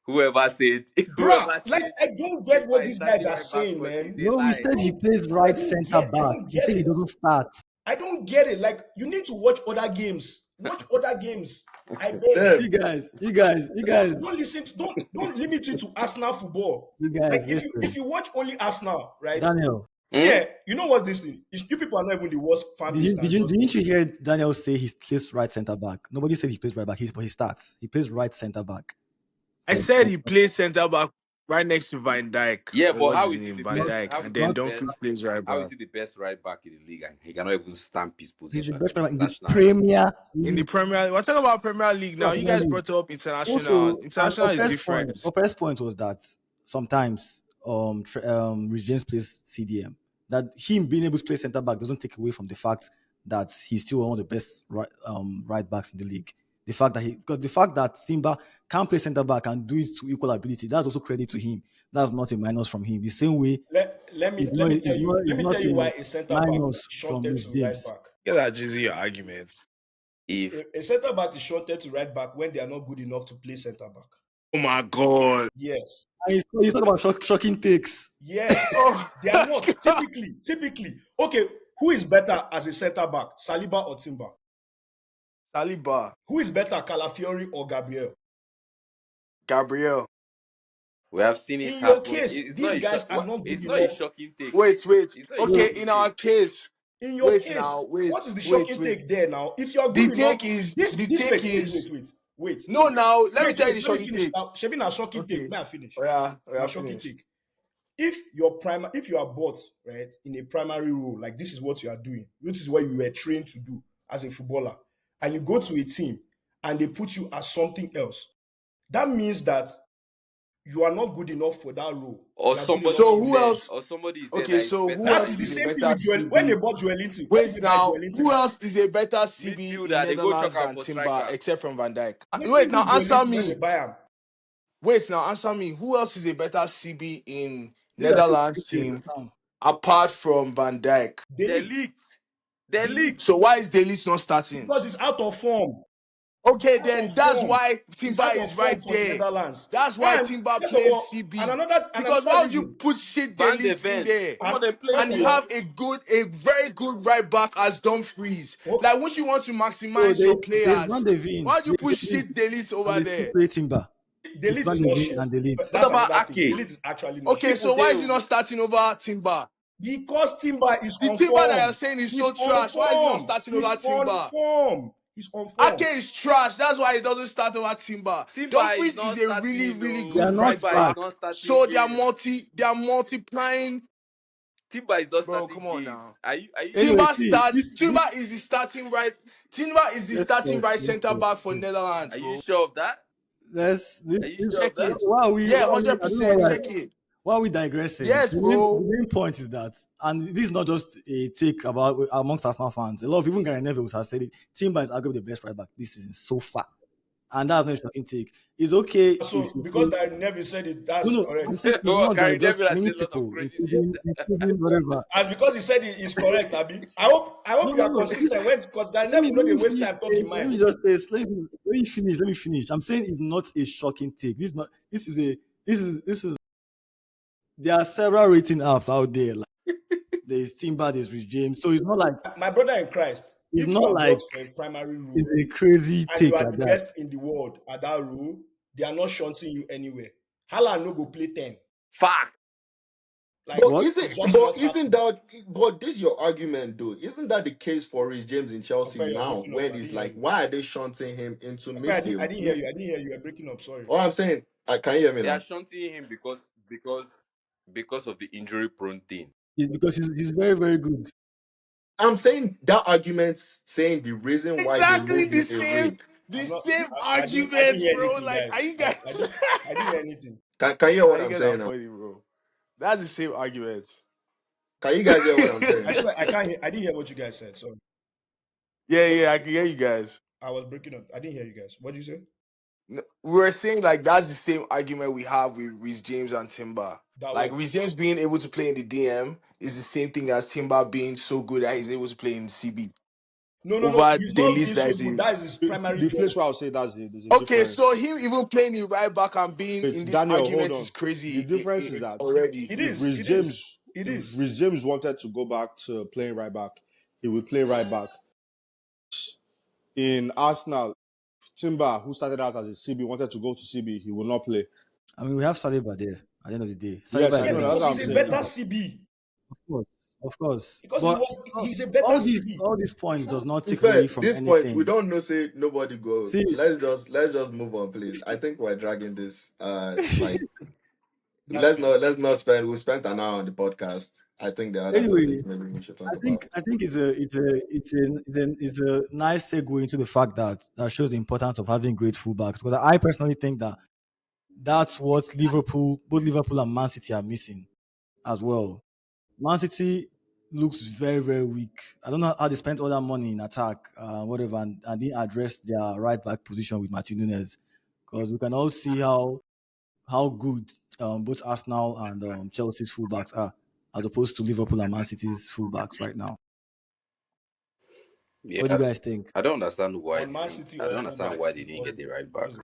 Whoever said, Bruh, whoever like said I don't get Timber what is these guys starting are right back saying, first is man. a No, he lie. said he plays I right don't centre get. I back. don't He get said he it. doesn't start. I don't get it. Like you need to watch other games. Watch other games. I beg. Damn. You guys, Don't listen to don't limit it to Arsenal football. you Like guys, if listen. you watch only Arsenal, right? Daniel, See, you know what this thing is? You people are not even the worst fan base than just didn't me. you hear Daniel say he plays right centre back? Nobody said he plays right back. But he starts. He plays right centre back. I said he plays centre back right next to Van Dijk. Yeah, but What's how his is he name? the Van best? Dijk. How And is he then the Not, Dumfries best? plays right How back. is he the best right back in the league? And he cannot even stamp his he's the position best right back in the internationally. Premier In the League. Premier We're talking about Premier League now. You Premier guys League. brought up international. Also, and International is different. Opera's point was that sometimes Reece James plays CDM. That him being able to play centre back doesn't take away from the fact that he's still one of the best right backs in the league. The fact that Simba can play centre back and do it to equal ability, that's also credit to him. That's not a minus from him. The same way Let it's me not tell you why a a centre back minus is from shorted Reece to right James. back. Get that Jizzy arguments. If A centre back is shorted to right back when they are not good enough to play centre back. Oh my god. Yes. And you talk about shocking takes. Yes. Oh They are my not. god. Typically. Okay, who is better as a centre back, Saliba or Timber? Saliba, Who is better, Calafiori or Gabriel? Gabriel. we have seen it In your happen, case, these guys are not good it's not a enough. shocking take. Wait. It's not a No, Okay, shocking in our take. case, In your wait case, now, what is the shocking wait. take there now? If you're The good enough, take is this the this take wait, is wait, no now. Let me tell you the let me shocking finish take. now. Shebi na shocking take. Okay. May I finish? Oh yeah, Na shocking finish. take. If you are bought right in a primary role, like this is what you are doing, which is what you were trained to do as a footballer, and you go to a team and they put you as something else, that means that you are not good enough for that role. Or You are doing a lot somebody of So is who there. things. else? Or somebody is there Okay, that is so who better That than else is the is a you. same thing better with Joel. When they CB? bought Joelinton, what did Wait they buy now, Joelinton who at? else is a better CB in Midfielder, they go chuck Netherlands am than for Timber striker. except from Van Dijk? Wetin Wait do now, answer Joelinton when they me. buy him? Wait now, answer me. Who else is a better CB in these are Netherlands the team Sam. apart from Van Dijk? They Delete, leaked. They delete, leaked. So why is Dalis not starting? because he's out of form. Okay, Out then of that's form. why He's Timber out of is form right for the there. Netherlands. That's why And Timber first of plays all, CB. and Because another why would you reason. put shit Van de Dalit in Ven. there? Come And on, they play first And of you since. have all, a very good right back as Dumfries. oh, Like, once you want to So maximize your there's Van players, de Ven, why would you put shit Dalit and over they still there? play Timber. It's delete Van is de not Ven shit. and Delete. What That's about another thing. Ake? Delete is actually not Okay, shit. People so why they is he not starting over Timber? Because Timber is The on Timber that you're form. saying is He's so on trash. Why is he not form. starting He's over on Timber? form. He's on Ake form. is trash. That's why he doesn't start over Timber. Timber is Dumfries is not a really, starting, really They no. are good not right Timber is bad. back. not starting So games. they are multiplying. Timber is not Bro, starting come on games. now. Are you Anyway, sure? see, Timber is the starting right. Timber is the let's starting talk. right Let's center talk. back for Netherlands, Are you bro. sure of that? Are you sure of Check that? it. Why are we? Yeah, Why are we? I don't know 100%. Check it. why are we digressing. Yes, The bro. main point is that, and this is not just a take about amongst Arsenal fans. A lot of even Gary Neville has said it. Timber is arguably the best right back this season so far, and that's not a shocking take. It's okay if So you because feel Darren Neville said it, no, that's no. I'm correct. saying it's Well, not that Gary just Neville has many said a lot of people, crazy shit. including whatever. And because he said it is correct, Abi. I No, hope you no, are no. consistent when because Darren Let me Neville know let they me waste finish. time talking Let me mind. just say. Let me finish. I'm saying it's not a shocking take. This is not. This is. There are several rating apps out there. Like there's Timber, there's Rich James. So My brother in Christ, it's if you not are like brought for a primary it's role a crazy and you take are like the that. best in the world at that role, they are not shunting you anywhere. Haaland no go play 10. Fact. Like But What? it's isn't just but not isn't happening. that but this your argument though? Isn't that the case for Reece James in Chelsea Okay, you're now? breaking up. When I it's didn't hear like, you. why are they shunting him into Okay, I midfield? didn't hear you. I didn't hear you. You're breaking up. Sorry. All I'm saying, can you hear me They are now? shunting him because of the injury prone thing. It's because he's very very good. I'm saying that argument saying the reason why they Exactly moved the him same, away. the I'm not. same I didn't arguments, hear bro. anything, Like, are guys. you guys? I didn't hear anything. Can you hear Are what you I'm guys are saying now? funny, bro? That's the same arguments. Can you guys hear what I'm I saying? swear I can't hear. I didn't hear what you guys said. Sorry, Yeah, I can hear you guys. I was breaking up. I didn't hear you guys. What did you say? We were saying like that's the same argument we have with Reece James and Timber. That Like what? Reece James being able to play in the DM is the same thing as Timber being so good that he's able to play in CB No. over He's the not list being so that is good. in. That is his primary The job. place where I'll say there's a Okay, so difference. him even playing in right back and being Wait, in this Daniel, hold argument on. is The crazy difference is that already. It if is. Rich It is. James It if is. Rich James wanted to go back to playing right back, he would play right back. In Arsenal, Timber, who started out as a CB, wanted to go to CB, he will not play. I mean, we have Saliba there at the end of the day. Yes, Saliba I is Yeah, know going to that's because what be I'm he's a saying better now. CB. of course. Because But he's a better CB. all these points does not In take away fact, from this point we anything. don't know say nobody go. See, Let's just move on, please. I think we're dragging this. Like That's fair. let's not spend. We spent an hour on the podcast. I think the other anyway, topics maybe we should talk about. I think it's a nice segue into the fact that shows the importance of having great fullbacks. Because I personally think that That's what both Liverpool and Man City are missing as well. Man City looks very, very weak. I don't know how they spent all that money in attack, whatever, and didn't address their right back position with Martin Nunes. Because we can all see how good both Arsenal and Chelsea's fullbacks are, as opposed to Liverpool and Man City's fullbacks right now. What do Yeah, you guys think? I don't understand why On they Man didn't. City I or don't understand fullbacks why they is didn't what get is the it? right back. What's it?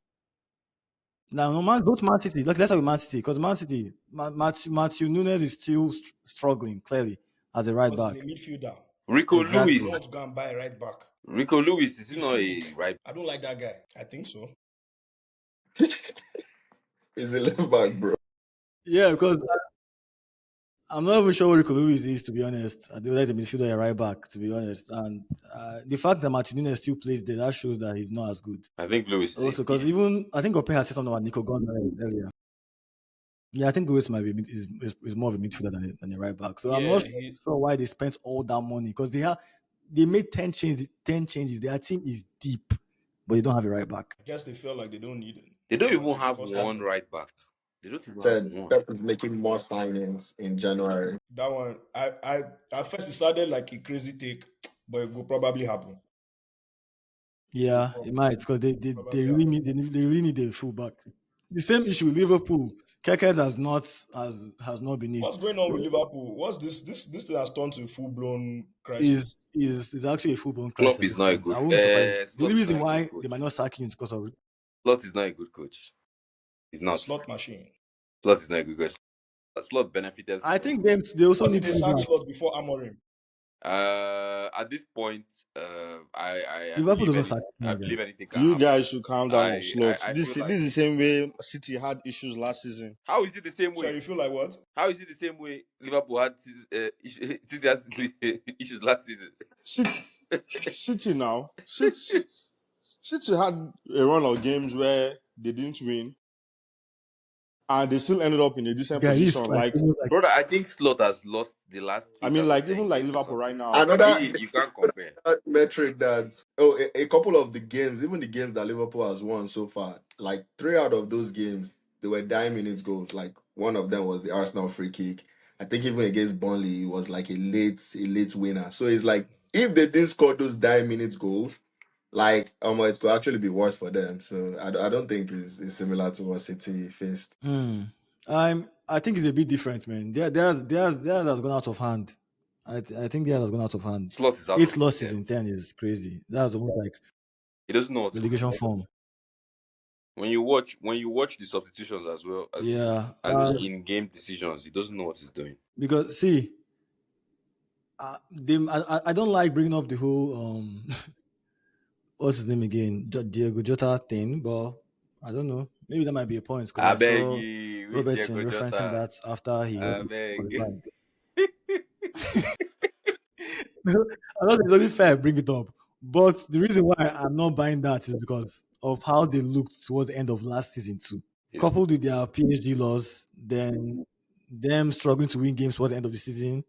Now, no, both Man City. Let's start with Man City because Man City, Matthew Nunes is still struggling clearly as a right Because he's a back. midfielder. Rico You don't Exactly. Lewis. want to go and buy a right back. Rico Lewis is he He's not too a weak. right? I don't like that guy. I think so. He's a left back, bro. Yeah, because I'm not even sure what Rico Lewis is, to be honest. I do like the midfielder and right back, to be honest. And the fact that Martinez still plays there, that shows that he's not as good. I think Lewis is Also, because even I think Ope has said something about Nico Gonzalez earlier. Yeah, I think Lewis might be is more of a midfielder than a right back. So I'm Yeah, not sure why they spent all that money because they made 10 changes. 10 changes. Their team is deep, but they don't have a right back. I guess they feel like they don't need it. they don't But even it's have costing one them. right back. They don't even have Said one. Pep is making more signings in January. That one, I at first it started like a crazy take, but it will probably happen. It will Yeah, it might because they probably really happen. need they really need a fullback. The same issue with Liverpool. Kekes has not been it. What's going on with Liverpool? What's this thing has turned to full blown Is crisis? is actually a full blown crisis Klopp at is this not a point. good. I won't be surprised. The only Slot is reason not a good why they might coach. not sack him is because of Slot is not a good coach. He's not. Slot machine. Slot is not a good coach. Slot benefited I from. think they also What did need they sack fullbacks. slot before Amorim? At this point, I Liverpool believe doesn't any. sack I managers. believe anything can You happen. guys should calm down on slots. I This feel this like is the same way City had issues last season. how is it the same So way? you feel like what? How is it the same way Liverpool had City had issues last season? City, City now. City had a run of games where they didn't win, and they still ended up in a decent Guy, this is position. like Like almost like Brother, I think Slot has lost the last I eight mean, out of like ten even like games or Liverpool right something. now. Another You can't compare. metric that a couple of the games, even the games that Liverpool has won so far, like three out of those games, they were 9 minutes goals. Like one of them was the Arsenal free kick. I think even against Burnley, it was like a late winner. So it's like if they didn't score those 9 minutes goals, like it could actually be worse for them. So I don't think it's similar to what City faced. I think it's a bit different, man. Theirs has gone out of hand. I think theirs has gone out of hand. Slot is out of Eight his losses in depth. 10 is crazy. That's almost like He doesn't know what to do. relegation form. When you watch the substitutions as well Yeah. as the in-game decisions, he doesn't know what he's doing. Because see, I don't like bringing up the whole what's his name again, Diego Jota thing, but I don't know. Maybe that might be a point because I I beg saw you, with Robertson Diego referencing Jota. that after he I beg. qualified. I know it's only fair I bring it up, but the reason why I'm not buying that is because of how they looked towards the end of last season too. It's Coupled with their PSG loss, then them struggling to win games towards the end of the season,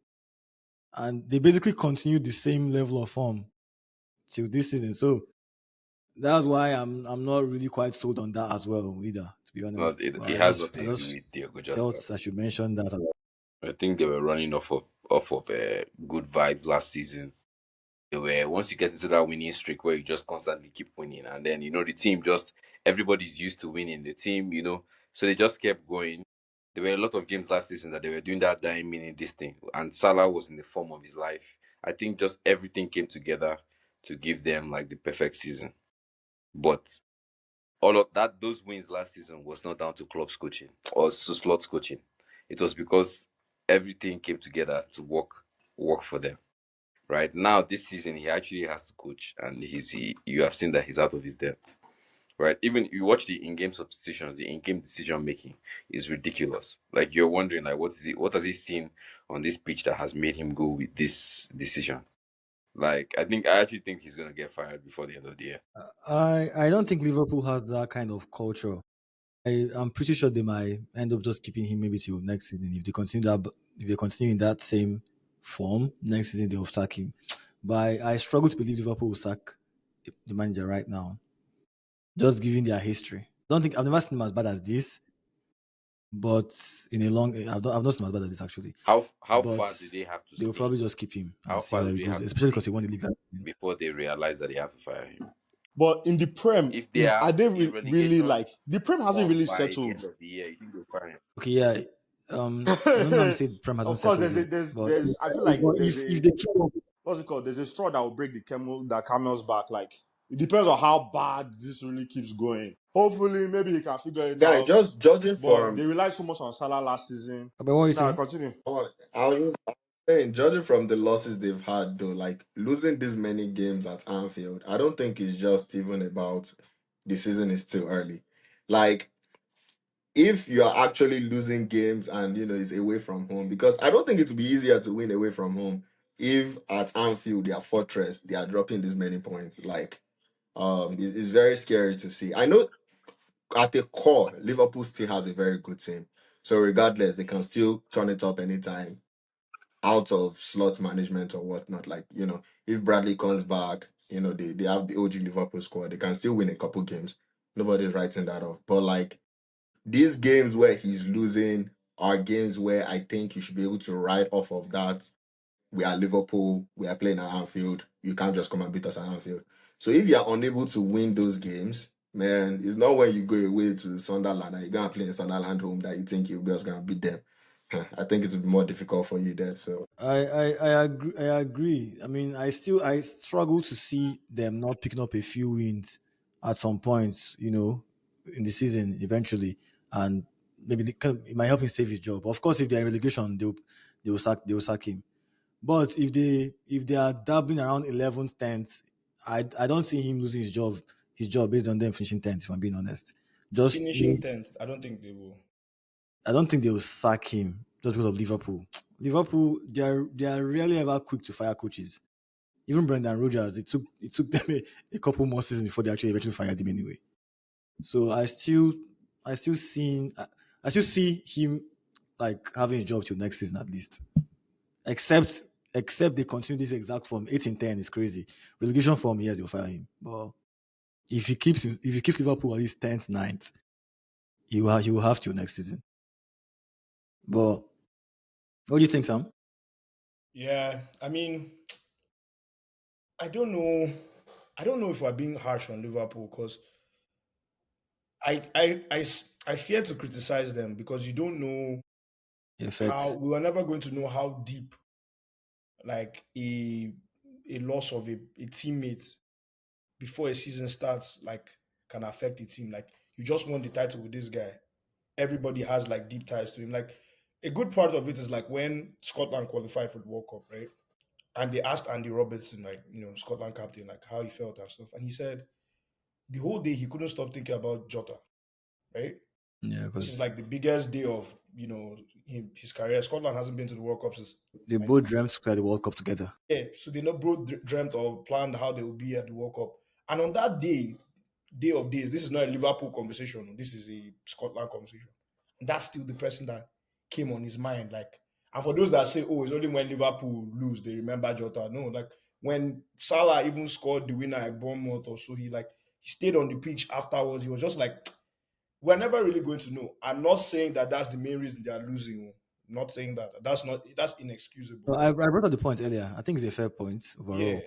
and they basically continued the same level of form till this season. So that's why I'm not really quite sold on that as well either, to be not. honest. But It I has just nothing I to do just with Diego Jota. felt I should mention that. I think they were running off of good vibes last season. They were once you get into that winning streak where you just constantly keep winning, and then the team just everybody's used to winning. The team, so they just kept going. There were a lot of games last season that they were doing that dying minute this thing, and Salah was in the form of his life. I think just everything came together to give them like the perfect season. But all of that, those wins last season was not down to Klopp's coaching or to Slot's coaching. It was because everything came together to work for them. Right now, this season, he actually has to coach, and you have seen that he's out of his depth. Right, even you watch the in-game substitutions, the in-game decision making is ridiculous. Like you're wondering, like, what has he seen on this pitch that has made him go with this decision? Like, I actually think he's gonna get fired before the end of the year. I don't think Liverpool has that kind of culture. I'm pretty sure they might end up just keeping him maybe till next season if they continue in that same form next season they'll sack him. But I struggle to believe Liverpool will sack the manager right now, just given their history. Don't think I've never seen them as bad as this. but in a long, I've not seen as bad as this actually. How But far do they have to they will stink? probably just keep him How and see far how do it they goes, have to especially because stink he won the league last season. before they realize that they have to fire him? But in the Prem, If they is are are they in really relegation like the Prem hasn't mode really by the settled? end of the year, you think they'll fire him? Okay, yeah. I don't know. I'm saying Prem hasn't Of course, settled yet, but there's I feel like there's if a they keep up, what's it called? There's a straw that will break the camel's back. Like it depends on how bad this really keeps going. Hopefully, maybe he can figure it Guy, out. just judging But they from relied so much on Salah last season. but what are you Now saying? continue. I was saying, judging from the losses they've had though, like losing this many games at Anfield, I don't think it's just even about the season is still early. Like if you are actually losing games and it's away from home, because I don't think it would be easier to win away from home if at Anfield, their fortress, they are dropping this many points. Like it's very scary to see. I know at the core, Liverpool still has a very good team. So regardless, they can still turn it up anytime out of slot management or whatnot. Like, if Bradley comes back, they have the OG Liverpool squad, they can still win a couple games. Nobody's writing that off. But like these games where he's losing are games where I think you should be able to ride off of that. We are Liverpool, we are playing at Anfield. You can't just come and beat us at Anfield. So if you are unable to win those games, man, it's not when you go away to Sunderland and you're gonna play in Sunderland home that you think you're just gonna beat them. I think it will be more difficult for you there. So I agree. I agree. I mean, I struggle to see them not picking up a few wins at some points, in the season eventually, and maybe it might help him save his job. Of course, if they're in relegation, they will sack him. But if they are dabbling around 11th, 10th, I don't see him losing his job based on them finishing 10th. If I'm being honest, just Finishing 10th, I don't think they will. I don't think they will sack him just because of Liverpool. Liverpool, they are rarely ever quick to fire coaches. Even Brendan Rodgers, it took them a couple more seasons before they actually eventually fired him anyway. So I still see him like having a job till next season at least. Except except they continue this exact form, 8 in 10 is crazy. Relegation form, yes, they'll fire him. But if he keeps Liverpool at least 10th, 9th, he will have to next season. But what do you think, Sam? Yeah, I mean, I don't know. I don't know if we're being harsh on Liverpool because I fear to criticize them because you don't know how Effects. we were never going to know how deep like a loss of a teammate before a season starts like can affect the team. Like you just won the title with this guy. Everybody has like deep ties to him. Like a good part of it is like when Scotland qualified for the World Cup, right? And they asked Andy Robertson, like, Scotland captain, like how he felt and stuff. And he said the whole day he couldn't stop thinking about Jota, right? Yeah, This is because like the biggest day of, his career. Scotland hasn't been to the World Cup since they both 1990. dreamt to play the World Cup together. Yeah, so they not both dreamt or planned how they will be at the World Cup. And on that day of days, this is not a Liverpool conversation. This is a Scotland conversation. And that's still the person that came on his mind. Like, and for those that say, "Oh, it's only when Liverpool lose they remember Jota." No, like when Salah even scored the winner at Bournemouth or so, he stayed on the pitch afterwards. He was just like, "We're never really going to know." I'm not saying that that's the main reason they are losing. I'm not saying that. That's inexcusable. So I brought up the point earlier. I think it's a fair point Yeah. overall.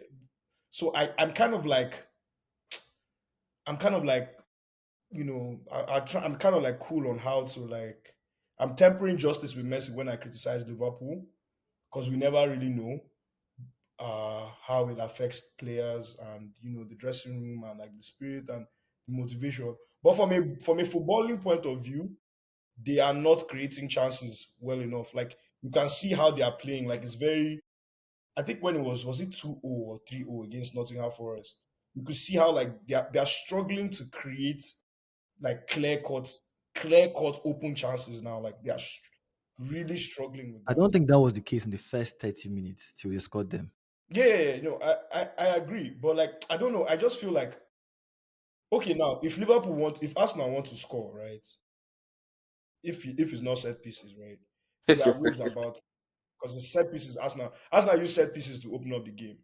So I'm kind of like I'm kind of like cool on how to like I'm tempering justice with Messi when I criticize Liverpool because we never really know how it affects players and the dressing room and like the spirit and the motivation. But from a footballing point of view, they are not creating chances well enough. Like you can see how they are playing. Like it's very. I think when it was it 2-0 or 3-0 against Nottingham Forest, you could see how like they are struggling to create like clear cut open chances now. Like they are really struggling with I that. don't think that was the case in the first 30 minutes till they scored them. Yeah, yeah, yeah, no, I agree, but like I don't know. I just feel like okay now if Arsenal want to score right, if it's not set pieces right, there are rules about because the set pieces Arsenal use set pieces to open up the game.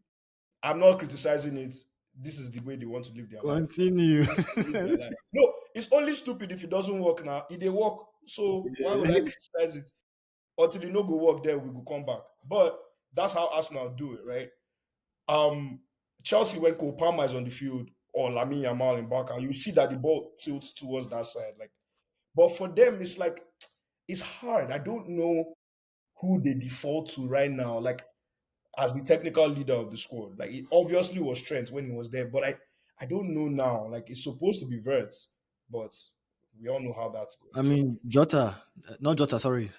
I'm not criticizing it. This is the way they want to live their life. Continue. Live their life. No, it's only stupid if it doesn't work now. If they work, So why would I criticize it until it no go work? Then we go come back. But that's how Arsenal do it, right? Um, Chelsea when Cole Palmer is on the field or Lamine Yamal in back, and you see that the ball tilts towards that side. Like, but for them, it's like it's hard. I don't know who they default to right now. Like as the technical leader of the squad. Like it obviously was Trent when he was there, but I don't know now. Like it's supposed to be Vert, but we all know how that's going. I So mean, Jota, not Jota, sorry.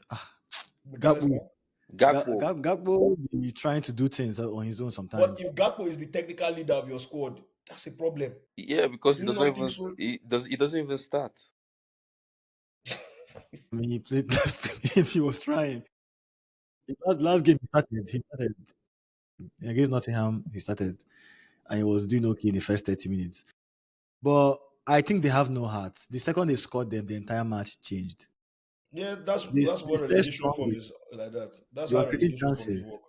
Gakpo. McAllister. Gakpo. Gakpo be trying to do things on his own But sometimes. if Gakpo is the technical leader of your squad, that's a problem. Yeah, because Do you not think so? he doesn't even start. I mean, he played last game. He was trying. In fact, last game he started against Nottingham. He started and he was doing okay in the first 30 minutes. But I think they have no heart. The second they scored them, the entire match changed. Yeah, that's They, that's they what stay relegation strong. form is like that. That's They were how creating relegation form they chances. work.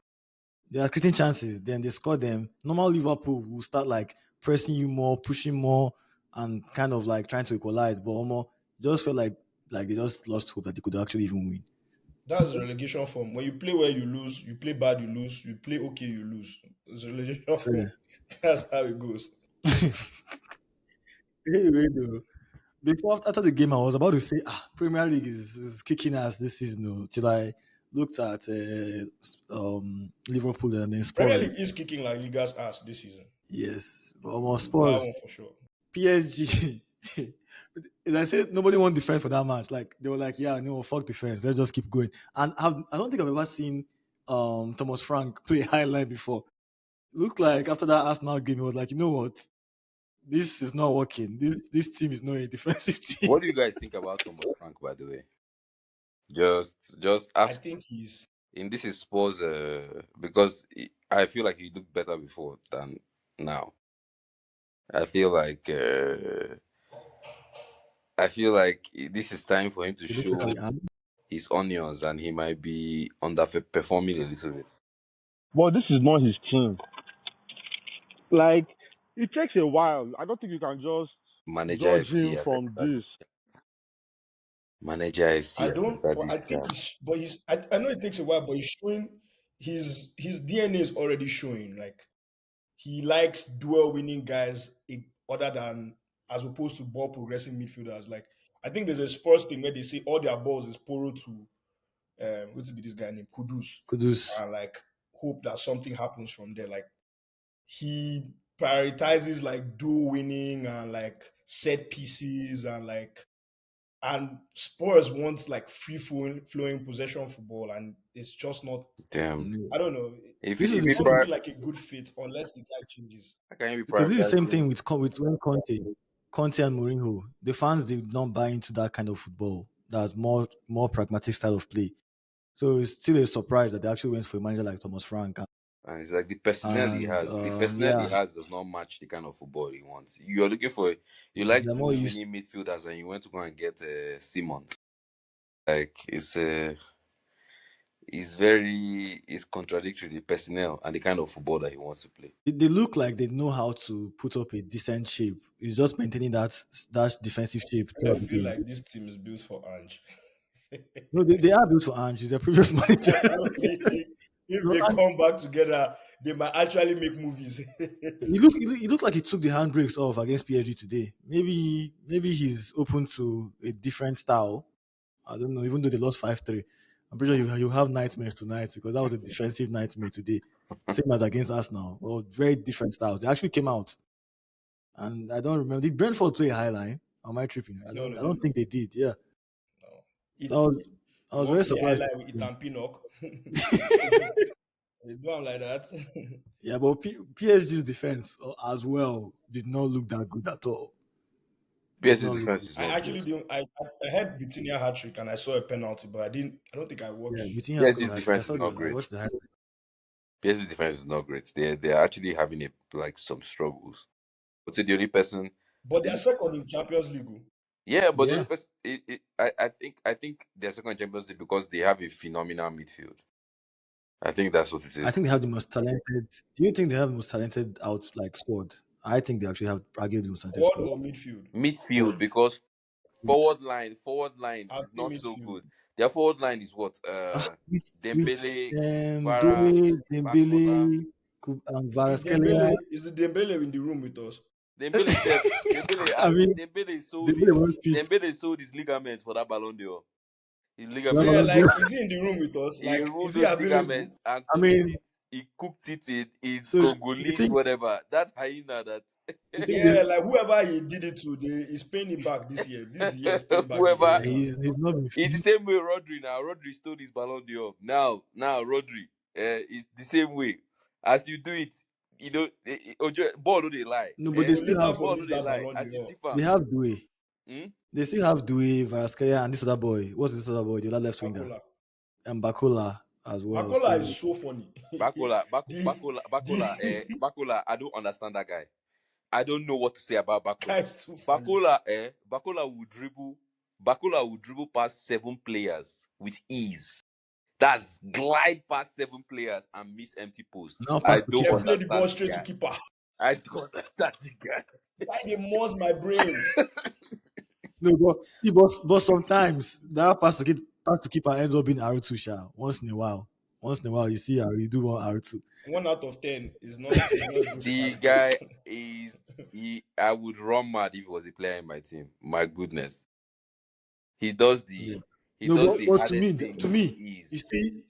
They are creating chances. Then they score them. Normal Liverpool will start like pressing you more, pushing more, and kind of like trying to equalize. But almost just felt like they just lost hope that they could actually even win. That's relegation form. When you play well, you lose. You play bad, you lose. You play okay, you lose. It's relegation form. Fair. That's how it goes. Anyway, though, before after the game, I was about to say, Premier League is kicking ass this season. Though, till I looked at Liverpool and then Premier Spurs. League is kicking like Liga's ass this season. Yes, but almost That Spurs, one for sure. PSG. As I said, nobody won defense for that match. Like they were like, yeah, no, fuck defense. Let's just keep going. And I don't think I've ever seen Thomas Frank play highline before. Looked like after that Arsenal game, he was like, you know what? This is not working. This team is not a defensive team. What do you guys think about Thomas Frank, by the way? Just I after think he's in this is Spurs, because I feel like he looked better before than now. I feel like uh, I feel like this is time for him to He looks like show his onions, and he might be underperforming a little bit. But this is not his team. Like, it takes a while. I don't think you can just Manager judge FC him has from entered this. this. Manager FC I has don't entered but this I think chat. I know it takes a while, but he's showing his DNA is already showing. Like he likes duel winning guys other than as opposed to ball progressing midfielders. Like I think there's a Spurs thing where they say all their balls is poro to what's it be this guy named Kudus Kudus. and like hope that something happens from there. Like he prioritizes like duel winning and like set pieces and like and Spurs wants like flowing possession football and it's just not Damn. I don't know. This is It the If won't same feel like a good fit unless the guy changes. how can you be because this is the same thing prioritizing? with when Conte and Mourinho. The fans did not buy into that kind of football. That's more pragmatic style of play. So it's still a surprise that they actually went for a manager like Thomas Frank. And it's like the personnel he Yeah, has does not match the kind of football he wants. You're looking for, you like they're more two used. winning midfielders, and you went to go and get Simmons. Like it's contradictory, the personnel and the kind of football that he wants to play. They look like they know how to put up a decent shape. It's just maintaining that defensive shape I throughout the feel game. like this team is built for Ange. No, they are built for Ange. He's a previous manager. If No, they Ange, come back together, they might actually make movies. he looked like he took the handbrakes off against PSG today. Maybe he's open to a different style. I don't know. Even though they lost 5-3, I'm pretty sure you have nightmares tonight because that was a defensive nightmare today. Same as against Arsenal. Well, very different styles. They actually came out, and I don't remember. Did Brentford play high line? Am I tripping? I No, don't. no, I they don't think don't. they did. Yeah. No. So I You was won't very play surprised. highlight with Ethan Pinnock. They do am like that. Yeah, but PSG's defense as well did not look that good at all. Did PSG's not look defense good. is I not actually good. didn't. I had Vitinha hat trick and I saw a penalty, but I didn't. I don't think I Yeah, watched. Vitinha scored PSG's a hat trick. defense is not I great. watched the highlight. PSG's defense is not great. They're actually having some struggles. But the only person, But they are second in Champions League. Oh. yeah, but the only Yeah, person, I think they're second in Champions League because they have a phenomenal midfield. I think that's what it I is. think they have the most talented. Do you think they have the most talented squad? I think they actually have arguably the most talented Squad squad. or midfield? Midfield, Squad. because Forward line I'll is say not so midfield. good. Their forward line is what? With Dembele, Kvara, Doe, Bakola. Dembele, Is Varskelia. Dembele is the Dembele in the room with us? Dembele said I mean, Dembele won't fit. Dembele sold his ligaments for that Ballon d'Or. His Well, ligaments. Yeah, Ballon like d'Or. is he in the room with us? He Like, is removed he those available? ligaments and I cooked mean, it. He cooked it in so you Congolese, think whatever. That hyena that they, Yeah, like whoever he did it to, he's paying it back this year. This is the year he's paying back the whoever. inheritance. he's not been It's the fit? same way Rodri now. Rodri stole his Ballon d'Or. Now Rodri, it's the same way. As you do it, ball no they lie. No, but Eh? they Go still later have for Ball no miss they that lie. Ballon As you d'Or. tip am. they have Due. Hmm? They still have Due, Varskelia, and this other boy. What's this other boy? The other left winger, Bakola. and Bakola as well. Bakola is So so funny. the Bakola. I don't understand that guy. I don't know what to say about guy Bakola. is too funny. Bakola will dribble. Bakola will dribble past 7 players with ease. That's glide past 7 players and miss empty post. now I pass to don't Then keeper. play the ball understand the straight to guy. keeper. I don't understand the guy. Why they must my brain? No, but sometimes that pass to keeper ends up being R2 sha. Once in a while. Once in a while, you see you do one R2. 1 out of 10 is not a good The start. guy I would run mad if he was a player in my team. My goodness. He does Yeah. the he No, does the but hardest to things with me, you ease. see,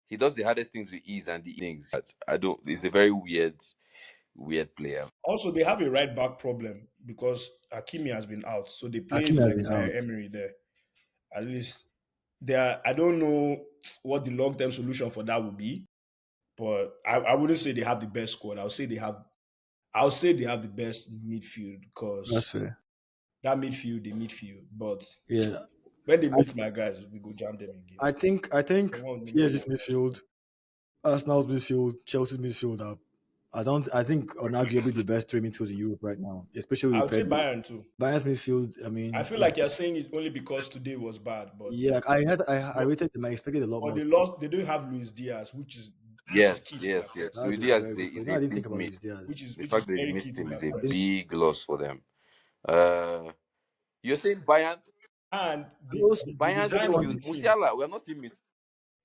He does the hardest things with ease and the things. I don't He's a very weird player. Also, they have a right back problem because Hakimi has been out, so they Hakimi played has like been Zaire out. Emery there. At least there. I don't know what the long term solution for that would be, but I wouldn't say they have the best squad. I'll say they have the best midfield That's because fair. that midfield. But Yeah. when they I, meet my guys, we go jam them again. I think They won't make us PSG's score. midfield, Arsenal's midfield, Chelsea's midfield are I think unarguably the best three midfields in Europe right now, especially I with would say Pedro. Bayern too. Bayern's midfield, I I mean, feel like you're saying it only because today was bad, yeah, I but rated them. I expected a lot but more. they lost. They don't have Luis Diaz, which is Yes, key to their yes, play, yes. That's Luis a Diaz very good point. is No, a I didn't think big about miss. Luis Diaz. The which is fact that they very key missed to him their is a I play. didn't. big loss for them. Uh, you're saying And And the, also, the the Bayern's design of everyone the midfield, team, Musiala. We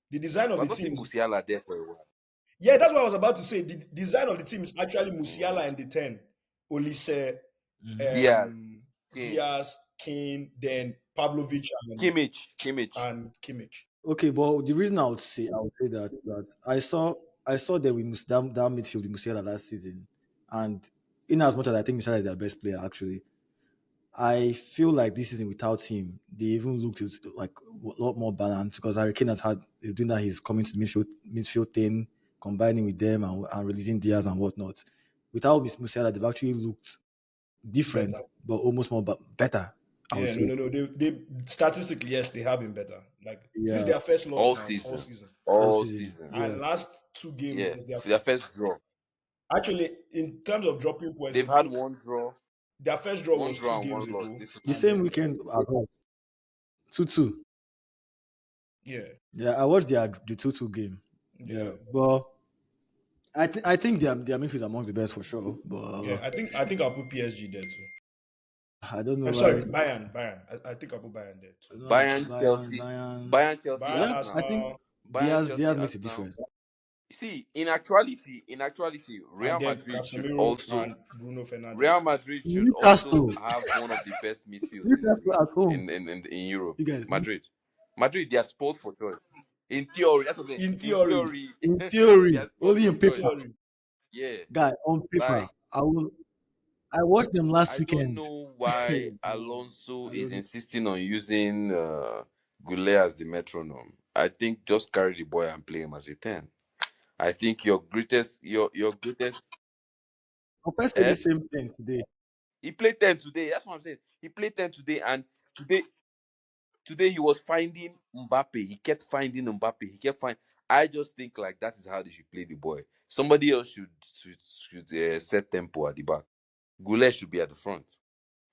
the have not team seen is Musiala there for a while. yeah. That's what I was about to say. The design of the team is actually Mm. Musiala and the 10, Olise, Mhm. Diaz, Kane, Diaz, Kane, then Pavlovic Kimmich. and Kimmich. Okay, but the reason I would say that I saw them with that midfield with Musiala last season, and in as much as I think Musiala is their best player, actually, I feel like this season without him, they even looked like a lot more balanced because Harry Kane is doing that. He's coming to the midfield thing, combining with them and releasing Diaz and whatnot. Without Musiala, they've actually looked different, Better. but almost more better. I would Yeah, no, say, no, no. They statistically, yes, they have been better. Like this is yeah, their first loss All now all season. season, all All season, season. yeah. and last 2 games Yeah. was their For their first draw. actually in terms of dropping points. They've had one draw. Their first draw One was two draw and games one loss ago, this The week. and same then weekend as us, 2-2. yeah, Yeah, I watched the 2-2 game. Yeah, yeah, but I think their midfield is amongst the best for sure. But yeah. I think I'll put PSG there too. I don't know I'm why. sorry, Bayern. I think I'll put Bayern there too. No, Bayern, Bayern, Chelsea. Bayern, Bayern, Chelsea, Bayern, Bayern. I Arsenal. think Arsenal, Bayern, Diaz Chelsea, makes a Arsenal. difference. See, in actuality, and then Casemiro and Bruno Fernandes. Real Madrid should also Newcastle, have one of the best midfields Newcastle at home. in Europe. You guys, Madrid, they are spoiled for choice. In theory, that's what I'm saying. In In theory, theory, in they theory, are spoiled only for in in paper, choice. theory. Yeah, guy. On paper, like I watched them last I don't weekend. know why Hey, God, Alonso I is don't know. insisting on using Goulet as the metronome. I think just carry the boy and play him as a 10. I think your greatest Lopez played the eh? same thing today. He played 10 today. That's what I'm saying. He played 10 today, and today he was finding Mbappe. He kept finding Mbappe. He kept finding. I just think like that is how they should play the boy. Somebody else should set tempo at the back. Goulet should be at the front,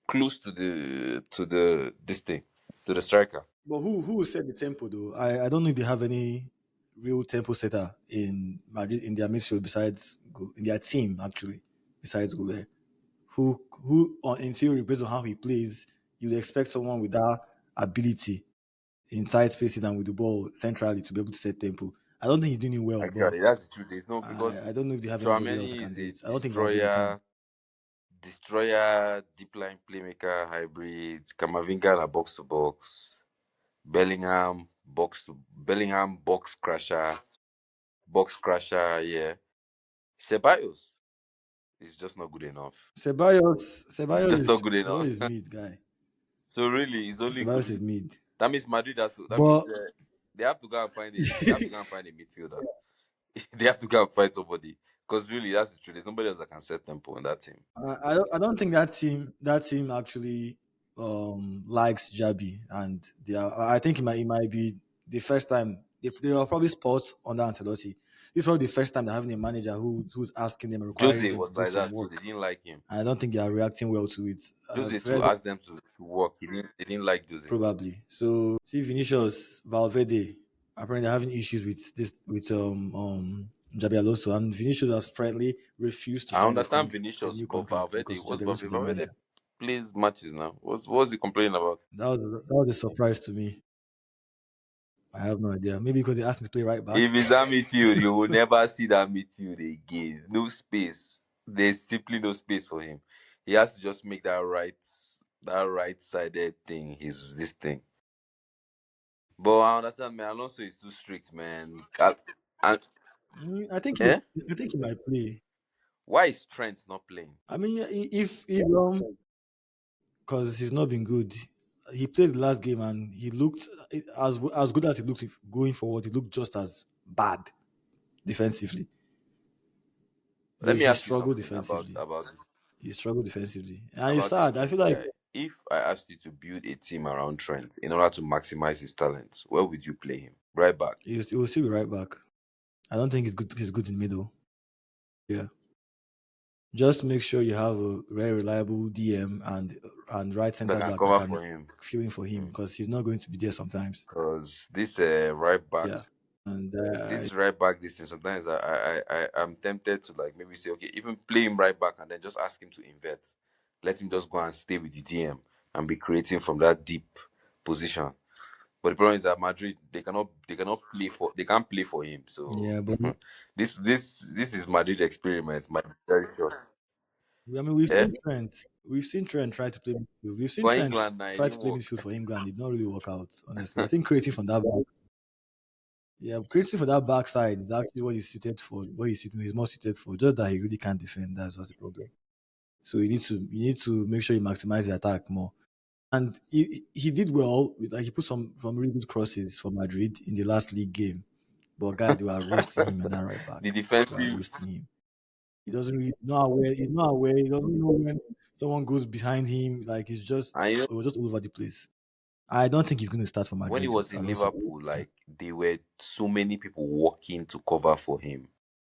close to the this thing, to the striker. But who will set the tempo though? I don't know if they have any real tempo setter in Madrid in their midfield besides in their team actually besides Goulet. Who in theory based on how he plays you'd expect someone with that ability in tight spaces and with the ball centrally to be able to set tempo. I don't think he's doing it well, but Actually, that's the truth. There's no because I don't know if they have anybody else that Chouameni can is do a it. I don't think Valverde can. destroyer, deep line playmaker hybrid. Kamavinga na box to box. Bellingham box crasher. Yeah, Ceballos is just not good enough. He's just not good Ceballos enough. is mid guy. So really, it's only Ceballos is good. mid. That means Madrid has to. That means But they have to go and find a. They have to go and find a midfielder. They have to go and find somebody because really, that's the truth. There's nobody else that can set tempo in that team. I don't think that team actually likes Jabi, and I think it might be the first time they are probably sports under Ancelotti. This is probably the first time they're having a manager who's asking them and requiring Jose them to was do like some that too. work. They didn't like him. And I don't think they are reacting well to it. Jose I've too heard asked them to work. They didn't like Jose. probably. So see Vinicius, Valverde, apparently they're having issues with Jabi Alonso, and Vinicius has apparently refused to I sign understand a Vinicius, new but contract Valverde, because what's Jabi Alonso is their Valverde manager. plays matches now? What's he complaining about? That was a surprise to me. I have no idea. Maybe because they asked him to play right back. If it's that midfield, you will never see that midfield again. No space. There's simply no space for him. He has to just make that right sided thing. His this thing. But I understand, man. Alonso is too strict, man. And I think eh? he might play. Why is Trent not playing? I mean, if because he's not been good. He played the last game and he looked as good as he looked going forward. He looked just as bad defensively. Let me He ask you struggled something defensively. about He struggled defensively, and it's about this sad. I feel Trent like guy. If I asked you to build a team around Trent in order to maximize his talents, where would you play him? Right back. he will still be right back. I don't think he's good. He's good in middle. Yeah, just make sure you have a very reliable DM and right That center can back that cover can for him. fill in for him because he's not going to be there sometimes. Because this right back, Yeah, and this right back, this thing. Sometimes I'm tempted to like maybe say, okay, even play him right back and then just ask him to invert. Let him just go and stay with the DM and be creating from that deep position. But the problem is that Madrid they can't play for him. So yeah, but this is Madrid experiment. My very first. I mean, we've Yeah. seen Trent. We've seen Trent try to play midfield. We've seen For Trent England now, it try to didn't play work. midfield for England. It did not really work out, honestly. I think creating from that back, yeah, creating for that backside is actually what he's suited for. He's more suited for. Just that he really can't defend. That's what's the problem. So you need to make sure you maximize the attack more. And he did well. Like he put some really good crosses for Madrid in the last league game. But guy, they were roasting him in that right The back. They were defensive, roasting him. He doesn't really not aware. He's not aware. He doesn't know when someone goes behind him. Like and it was just all over the place. I don't think he's going to start for when he Madrid was with in Alonso. Liverpool, like there were so many people working to cover for him.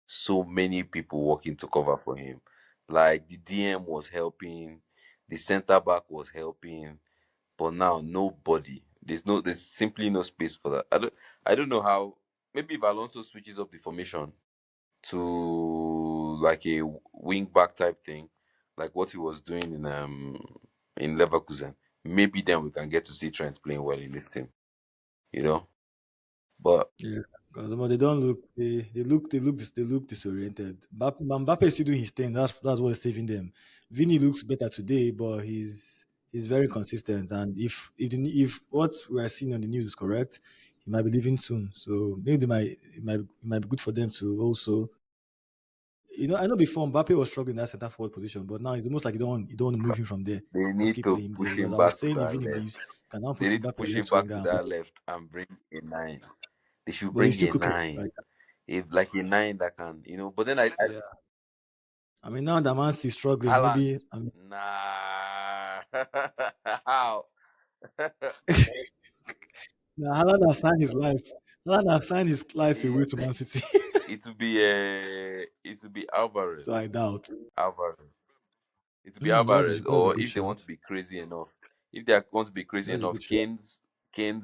So many people working to cover for him. Like the DM was helping, the centre back was helping, but now nobody. There's simply no space for that. I don't know how. Maybe if Alonso switches up the formation to like a wing back type thing, like what he was doing in Leverkusen, maybe then we can get to see Trent playing well in this team. You know, but Yeah, because they don't look. They look disoriented. Mbappe is still doing his thing. That's what's saving them. Vini looks better today, but he's very consistent. And if what we're seeing on the news is correct, he might be leaving soon. So maybe it might be good for them to also. I know before Mbappe was struggling in that center forward position, but now it's almost like you don't want to move him from there. they Just need keep to playing him there push because him I was back to saying if that Vini left. leaves, you can now They put need to Mbappe push him left back winger, to that left and bring a nine. They should but he's bring still a cooking. nine. Like, If like a nine that can, But then I yeah. I mean, now that Man City is struggling, Haaland, maybe. I mean, nah. How? now Haaland has signed his life. Haaland has signed his life away it, to Man City. it will be Alvarez. So I doubt. Alvarez. It will be That's Alvarez, a or good if they want to shot. be crazy enough, if they want to be crazy That's a enough, good shot. Kane's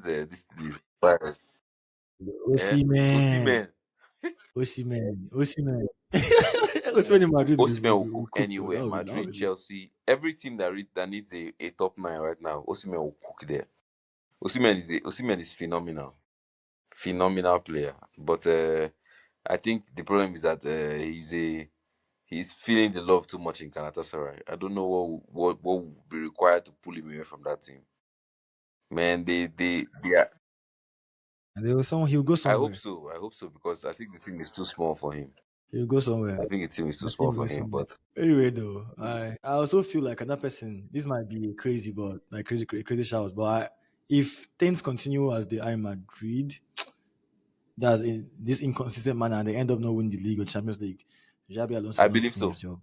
this thing is expired. We'll Yeah, see, man. Osimhen. Osimhen, Osimhen, Osimhen in Madrid Osimhen will will cook cook though. anywhere. That would Madrid, be. Chelsea, every team that needs a top nine right now, Osimhen will cook there. Osimhen is phenomenal, phenomenal player. But I think the problem is that he's feeling the love too much in Galatasaray. I don't know what would be required to pull him away from that team. Man, they are, And there was someone he'll go I hope somewhere. so. I hope so because I think the team is too small for him. He'll go somewhere. I think the team is too I small think for going him. somewhere. But Anyway, though, I also feel like another person. This might be crazy, but like crazy showers. But if things continue as they are in Madrid, that's in this inconsistent manner, and they end up not winning the league or Champions League, Xabi Alonso I is not believe keeping his so. job.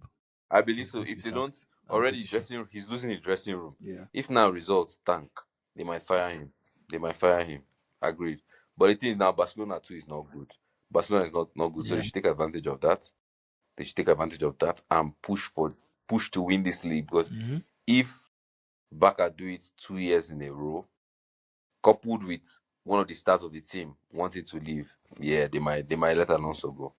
I believe He's so. going to be If they don't sacked. I'm already pretty sure. dressing, he's losing his dressing room. Yeah. If now results tank, they might fire him. They might fire him. Agreed. But the thing is now Barcelona too is not good. Barcelona is not good. So they Yeah. should take advantage of that. They should take advantage of that and push to win this league. Because Mm-hmm. if Barca do it 2 years in a row, coupled with one of the stars of the team wanting to leave, yeah, they might let Alonso go.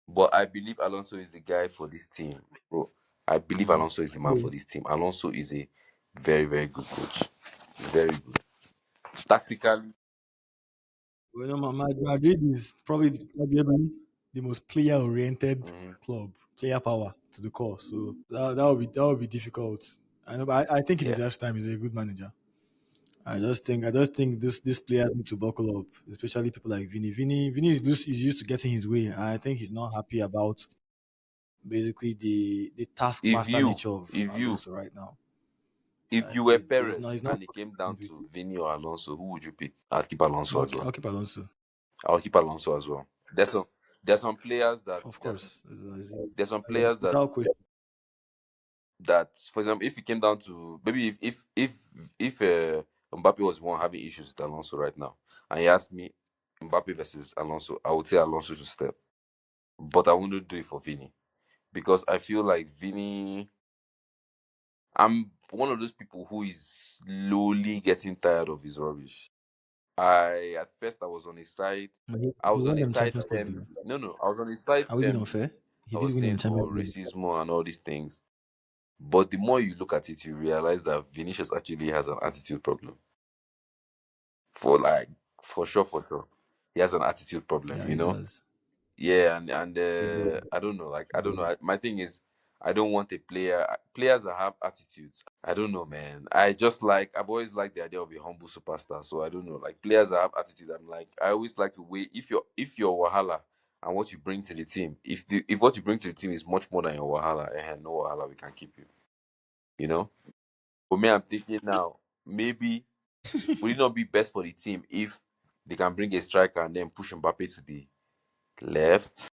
But I believe Alonso is the guy for this team, bro. I believe Mm. Alonso is the man Oh, for this team. Alonso is a very, very good coach. Very good. Tactically, well, no, Madrid is probably arguably the most player-oriented mhm, club, player power to the core. So that would be difficult. I know, but I think he yeah. deserves time. He's a good manager. I just think this players need to buckle up, especially people like Vini. Vini is used to getting his way. And I think he's not happy about basically the If taskmaster you, nature of if you, Alonso right now. if you were He's Perez not and it came down with to it. Vinny or Alonso, who would you pick? I'll keep Alonso as I'll well. keep Alonso, I'll keep Alonso as well. There's some players that of there's some course. there's some players that Without question. for example, if it came down to maybe if Mbappe was one having issues with Alonso right now, and he asked me Mbappe versus Alonso, I would say Alonso should step, but I wouldn't do it for Vini because I feel like Vini. I'm one of those people who is slowly getting tired of his rubbish. At first I was on his side. I He was on won his them side Champions League though. firmly. No, I was on his side Are we being firmly. unfair? He I did was win them saying, oh, Champions League. racism and all these things. But the more you look at it, you realize that Vinicius actually has an attitude problem. For like, for sure, he has an attitude problem. Yeah, he does. Yeah, and He does. I don't know. Like, He I don't does. know. My thing is, I don't want a players that have attitudes. I don't know, man. I've always liked the idea of a humble superstar. So I don't know. Like players that have attitude, I'm like, I always like to weigh if your Wahala and what you bring to the team. If what you bring to the team is much more than your Wahala, no Wahala, we can keep you. You know. For me, I'm thinking now, maybe would it not be best for the team if they can bring a striker and then push Mbappe to the left?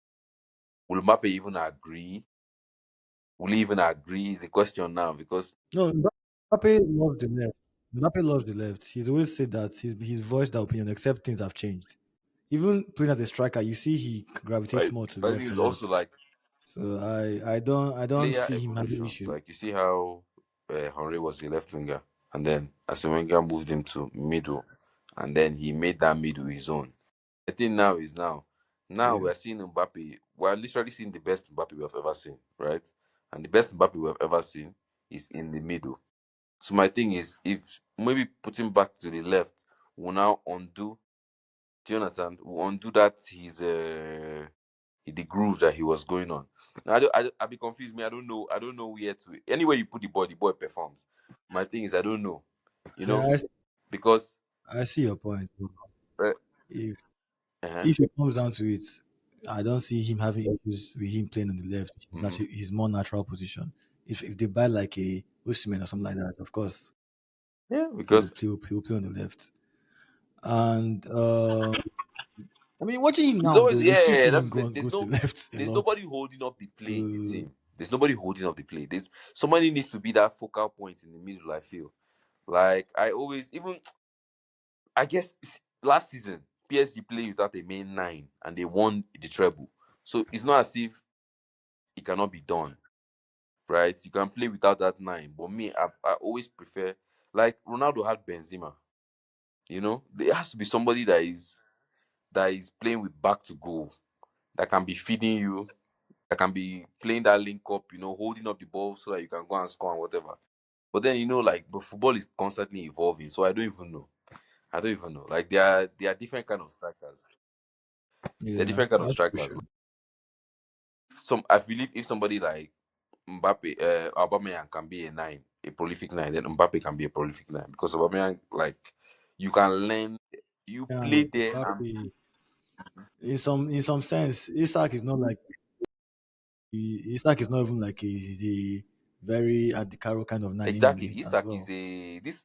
Will Mbappe even agree? Will he even agree? Is the question now because No, Mbappe loves the left. Mbappe loves the left. He's always said that he's voiced that opinion, except things have changed. Even playing as a striker, you see he gravitates right, more to the but I think left a it's also lot. like So I don't player see him having evolutions. issue. Like you see how Henry was a left winger, and then Arsene Wenger moved him to middle, and then he made that middle his own. I think now is now. Now Yeah. we're seeing Mbappe. We're literally seeing the best Mbappe we have ever seen, right? And the best Mbappe we have ever seen is in the middle. So my thing is, if maybe putting back to the left will now undo. Do you understand? Will undo that the groove that he was going on. I be confused. Me, I don't know. I don't know where to. Anywhere you put the boy performs. My thing is, I don't know. You know, I, because I see your point. uh, If uh if it comes down to it, I don't see him having issues with him playing on the left, which is hmm not his more natural position. If they buy like a Osimhen or something like that, of course yeah, he will because play on the left. And I mean, watching him he's now always though, we still see that's him the thing. go to the left a There's lot. nobody holding up the play in the So team. There's nobody holding up the play. There's somebody needs to be that focal point in the middle. I feel like I always even I guess last season PSG played without a main nine and they won the treble. So it's not as if it cannot be done, right? You can play without that nine. But me, I always prefer like Ronaldo had Benzema. There has to be somebody that is playing with back to goal. that can be feeding you, that can be playing that link up, holding up the ball so that you can go and score and whatever. But then like, but football is constantly evolving, so I don't even know. I don't even know. Like they are different kind of strikers. They're Yeah, different kind of that's for strikers. sure. Like, I believe if somebody like Mbappe, Aubameyang can be a nine, a prolific nine, then Mbappe can be a prolific nine because Aubameyang, like, you can learn, you Yeah, play there, and Mbappe, in some sense, Isak is not even like he's a very Adikaro kind of nine exactly, anyway as Isak is well.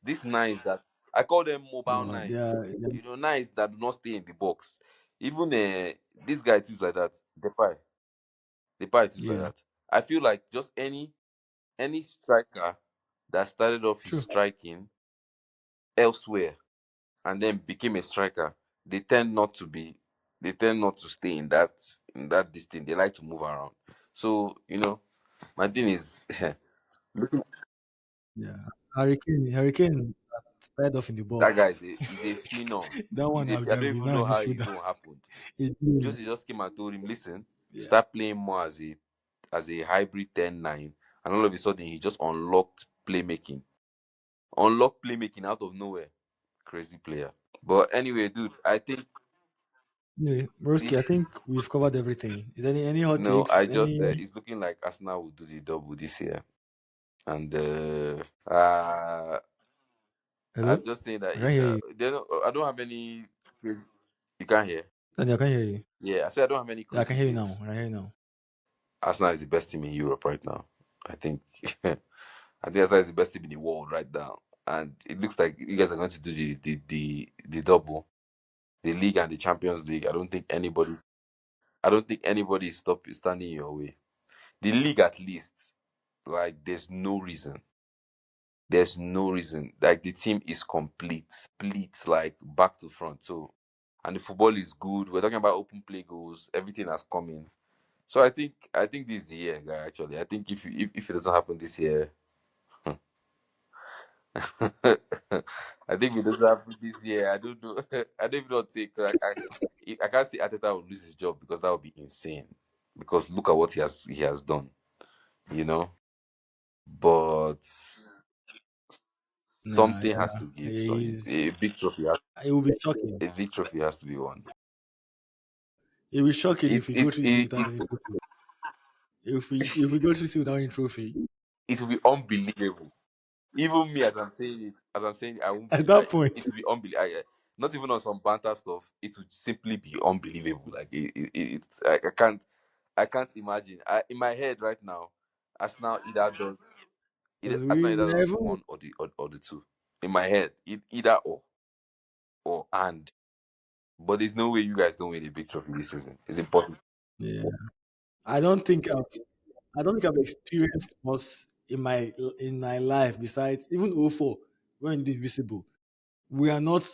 this nines that I call them mobile Yeah, they nines. are. Nines that do not stay in the box. Even this guy too is like that. The pie too is like Yeah, that. I feel like just any striker that started off his true. striking elsewhere and then became a striker, they tend not to be they tend not to stay in that distance. They like to move around. So, my thing is Yeah, Hurricane started off in the that box. guy is a phenom. That one I has don't he's even not know an how his midfielder. own happened. Yeah, Jose just came and told him, listen, yeah. start playing more as a hybrid 10-9, and all of a sudden he just unlocked playmaking out of nowhere. Crazy player. But anyway, dude, I think Anyway, Broski, I think we've covered everything. Is any hot no, I takes? just Any it's looking like Arsenal will do the double this year, and uh, I'm hello? just saying that I can't hear you. I don't have any crazy. You can't hear. Daniel, I can't hear you. Yeah, I said I don't have any Yeah, I can crazy hear you now. takes. I can hear you now. Arsenal is the best team in Europe right now. I think. I think Arsenal is the best team in the world right now, and it looks like you guys are going to do the double, the league and the Champions League. I don't think anybody is standing in your way. The league, at least, like, there's no reason. Like, the team is complete, like, back to front. So, and the football is good. We're talking about open play goals. Everything has come in. So I think this is the year, guy. Actually, I think if it doesn't happen this year, I think if it doesn't happen this year, I don't know. I don't even know what to take. I can't see Ateta will lose his job because that would be insane. Because look at what he has done, you know. But Nah, something has yeah. to give. So He's a big trophy has it will be shocking. a big trophy has to be won. It will be shocking It if we go it through season it without it, any trophy. If we go through season without any trophy, it will be unbelievable. Even me, as I'm saying, I won't at believe. that point, It will be unbelievable. Not even on some banter stuff. It would simply be unbelievable. Like I can't imagine. In my head right now, Arsenal either does because Arsenal either we does even one or the two. In my head, either or and. But there's no way you guys don't win a big trophy this season. It's important. yeah. I don't think I've I don't think I've experienced us in my life besides even '04 when we did Visible. We are not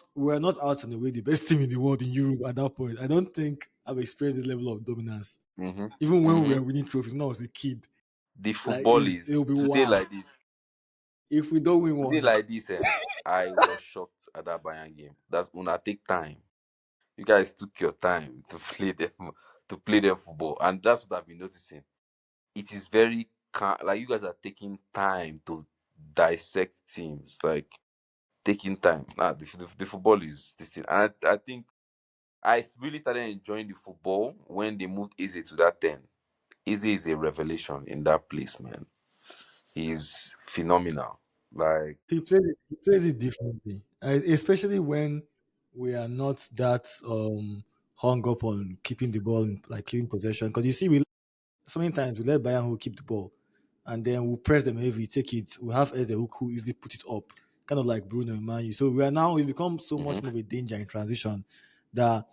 out in the way the best team in the world in Europe at that point. I don't think I've experienced this level of dominance. hmm Even when we hmm were winning trophies when I was a kid. The Like football it'll is be today wow like this. if we don't win Today one. like this, I was shocked at that Bayern game. That's gonna take time. You guys took your time to play them football, and that's what I've been noticing. It is very like you guys are taking time to dissect teams, like taking time. Nah, the football is this thing, and I think I really started enjoying the football when they moved Easy to that 10. Easy is a revelation in that place, man. He's phenomenal. Like, He plays it differently, especially when we are not that hung up on keeping the ball, like keeping possession. Because you see, we so many times we let Bayern who keep the ball, and then we press them heavy, take it. We have Eze who easily put it up, kind of like Bruno and Manu. So we become so hmm much more of a danger in transition that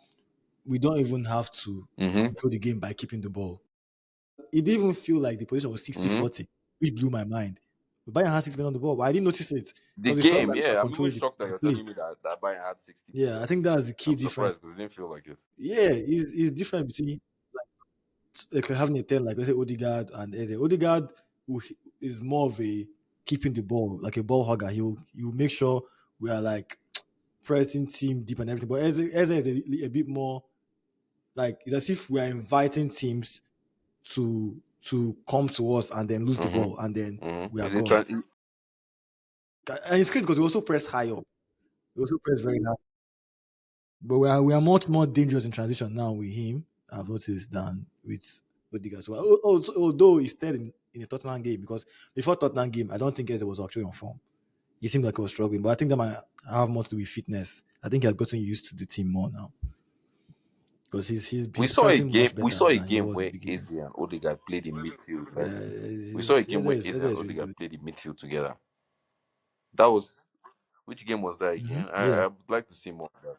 we don't even have to hmm control the game by keeping the ball. It didn't even feel like the position was 60 hmm 40, which blew my mind. Bayern had 6 men on the ball, but I didn't notice it the because it felt game, like we were yeah. I'm even controlling shocked that the you're play. telling me that Bayern had sixty Yeah, I percent. think that's the key I'm difference. surprised because it didn't feel like it. Yeah, it's different between like having a 10, like let's say Odegaard and Eze. Odegaard is more of a keeping the ball, like a ball hugger. He'll make sure we are like pressing team deep and everything. But Eze is a bit more. Like it's as if we are inviting teams to come to us and then lose the Mm-hmm. ball and then Mm-hmm. we are Is it gone. trying? And it's crazy because we also press high up. We also press very high. But we are much more dangerous in transition now with him, I've noticed, than with Odegaard. So, although he's still in the Tottenham game, because before Tottenham game, I don't think Eze was actually on form. He seemed like he was struggling, but I think that might have more to do with fitness. I think he had gotten used to the team more now because We he's saw a pressing game. much We better saw a than he game was in the where beginning. Eze and Odegaard played in midfield, right? Yeah, We saw a game where Eze Eze and is really Odegaard good. played in midfield together. That was which game was that again? Yeah, I would like to see more of that.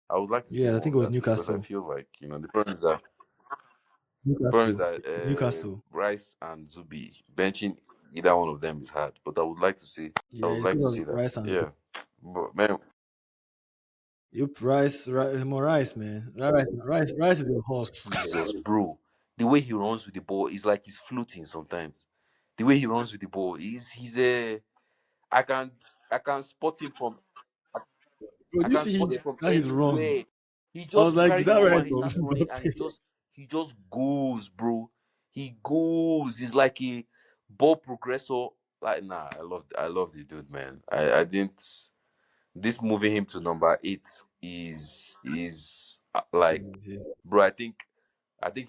I would like to see yeah, I more think of it was that because I Newcastle. feel like the problem is Newcastle, that Newcastle. Rice and Zubi benching either one of them is hard. But I would like to see. I Yeah, would it's like good to of see that. Rice and Yeah, but man, Yep, more Rice, man. Rice is a horse. Jesus, bro, the way he runs with the ball is like he's floating sometimes. The way he runs with the ball, he's a I can I can spot him from Bro, I do you can see spot him from that his run? anywhere. He I just was will like, carry is the that ball right and he of starts running and Mbappe? he just goes, bro. He goes. He's like a ball progressor. Like nah, I love the dude, man. I didn't this moving him to number 8 is like bro, I think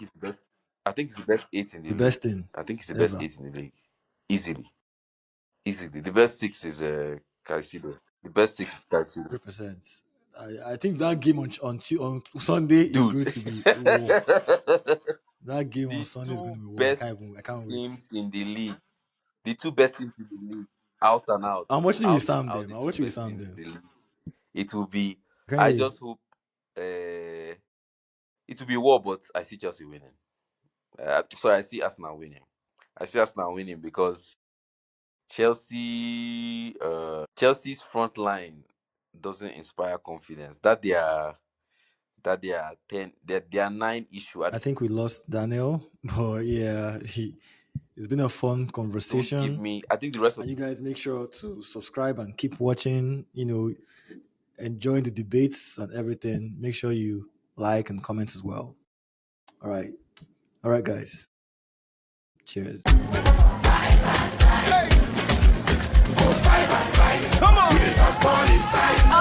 he's the best. I think he's the best 8 in the The best league. thing I think he's the best ever. 8 in the league. Easily. Easily. The best 6 is Caicedo. The best 6 is Caicedo. 100%. I think that game on Sunday is Dude. going to be war. That game on The Sunday is going two to be war. best I can't wait. teams in the league. The two best teams in the league. Out and out. I'm watching with Out and Sam out. them. The I'm two watching with best Sam teams them. in the league. It will be I can't I hear you. just hope it will be war, but I see Chelsea winning. Sorry, I see Arsenal winning. I see Arsenal winning because Chelsea Chelsea's front line doesn't inspire confidence. That they are 9 issue. I think we lost Daniel, but yeah, it's been a fun Don't give conversation. me I think the rest of And you guys make sure to subscribe and keep watching. Enjoying the debates and everything. Make sure you like and comment as well. All right. All right, guys. Cheers. Come on. We the top on inside.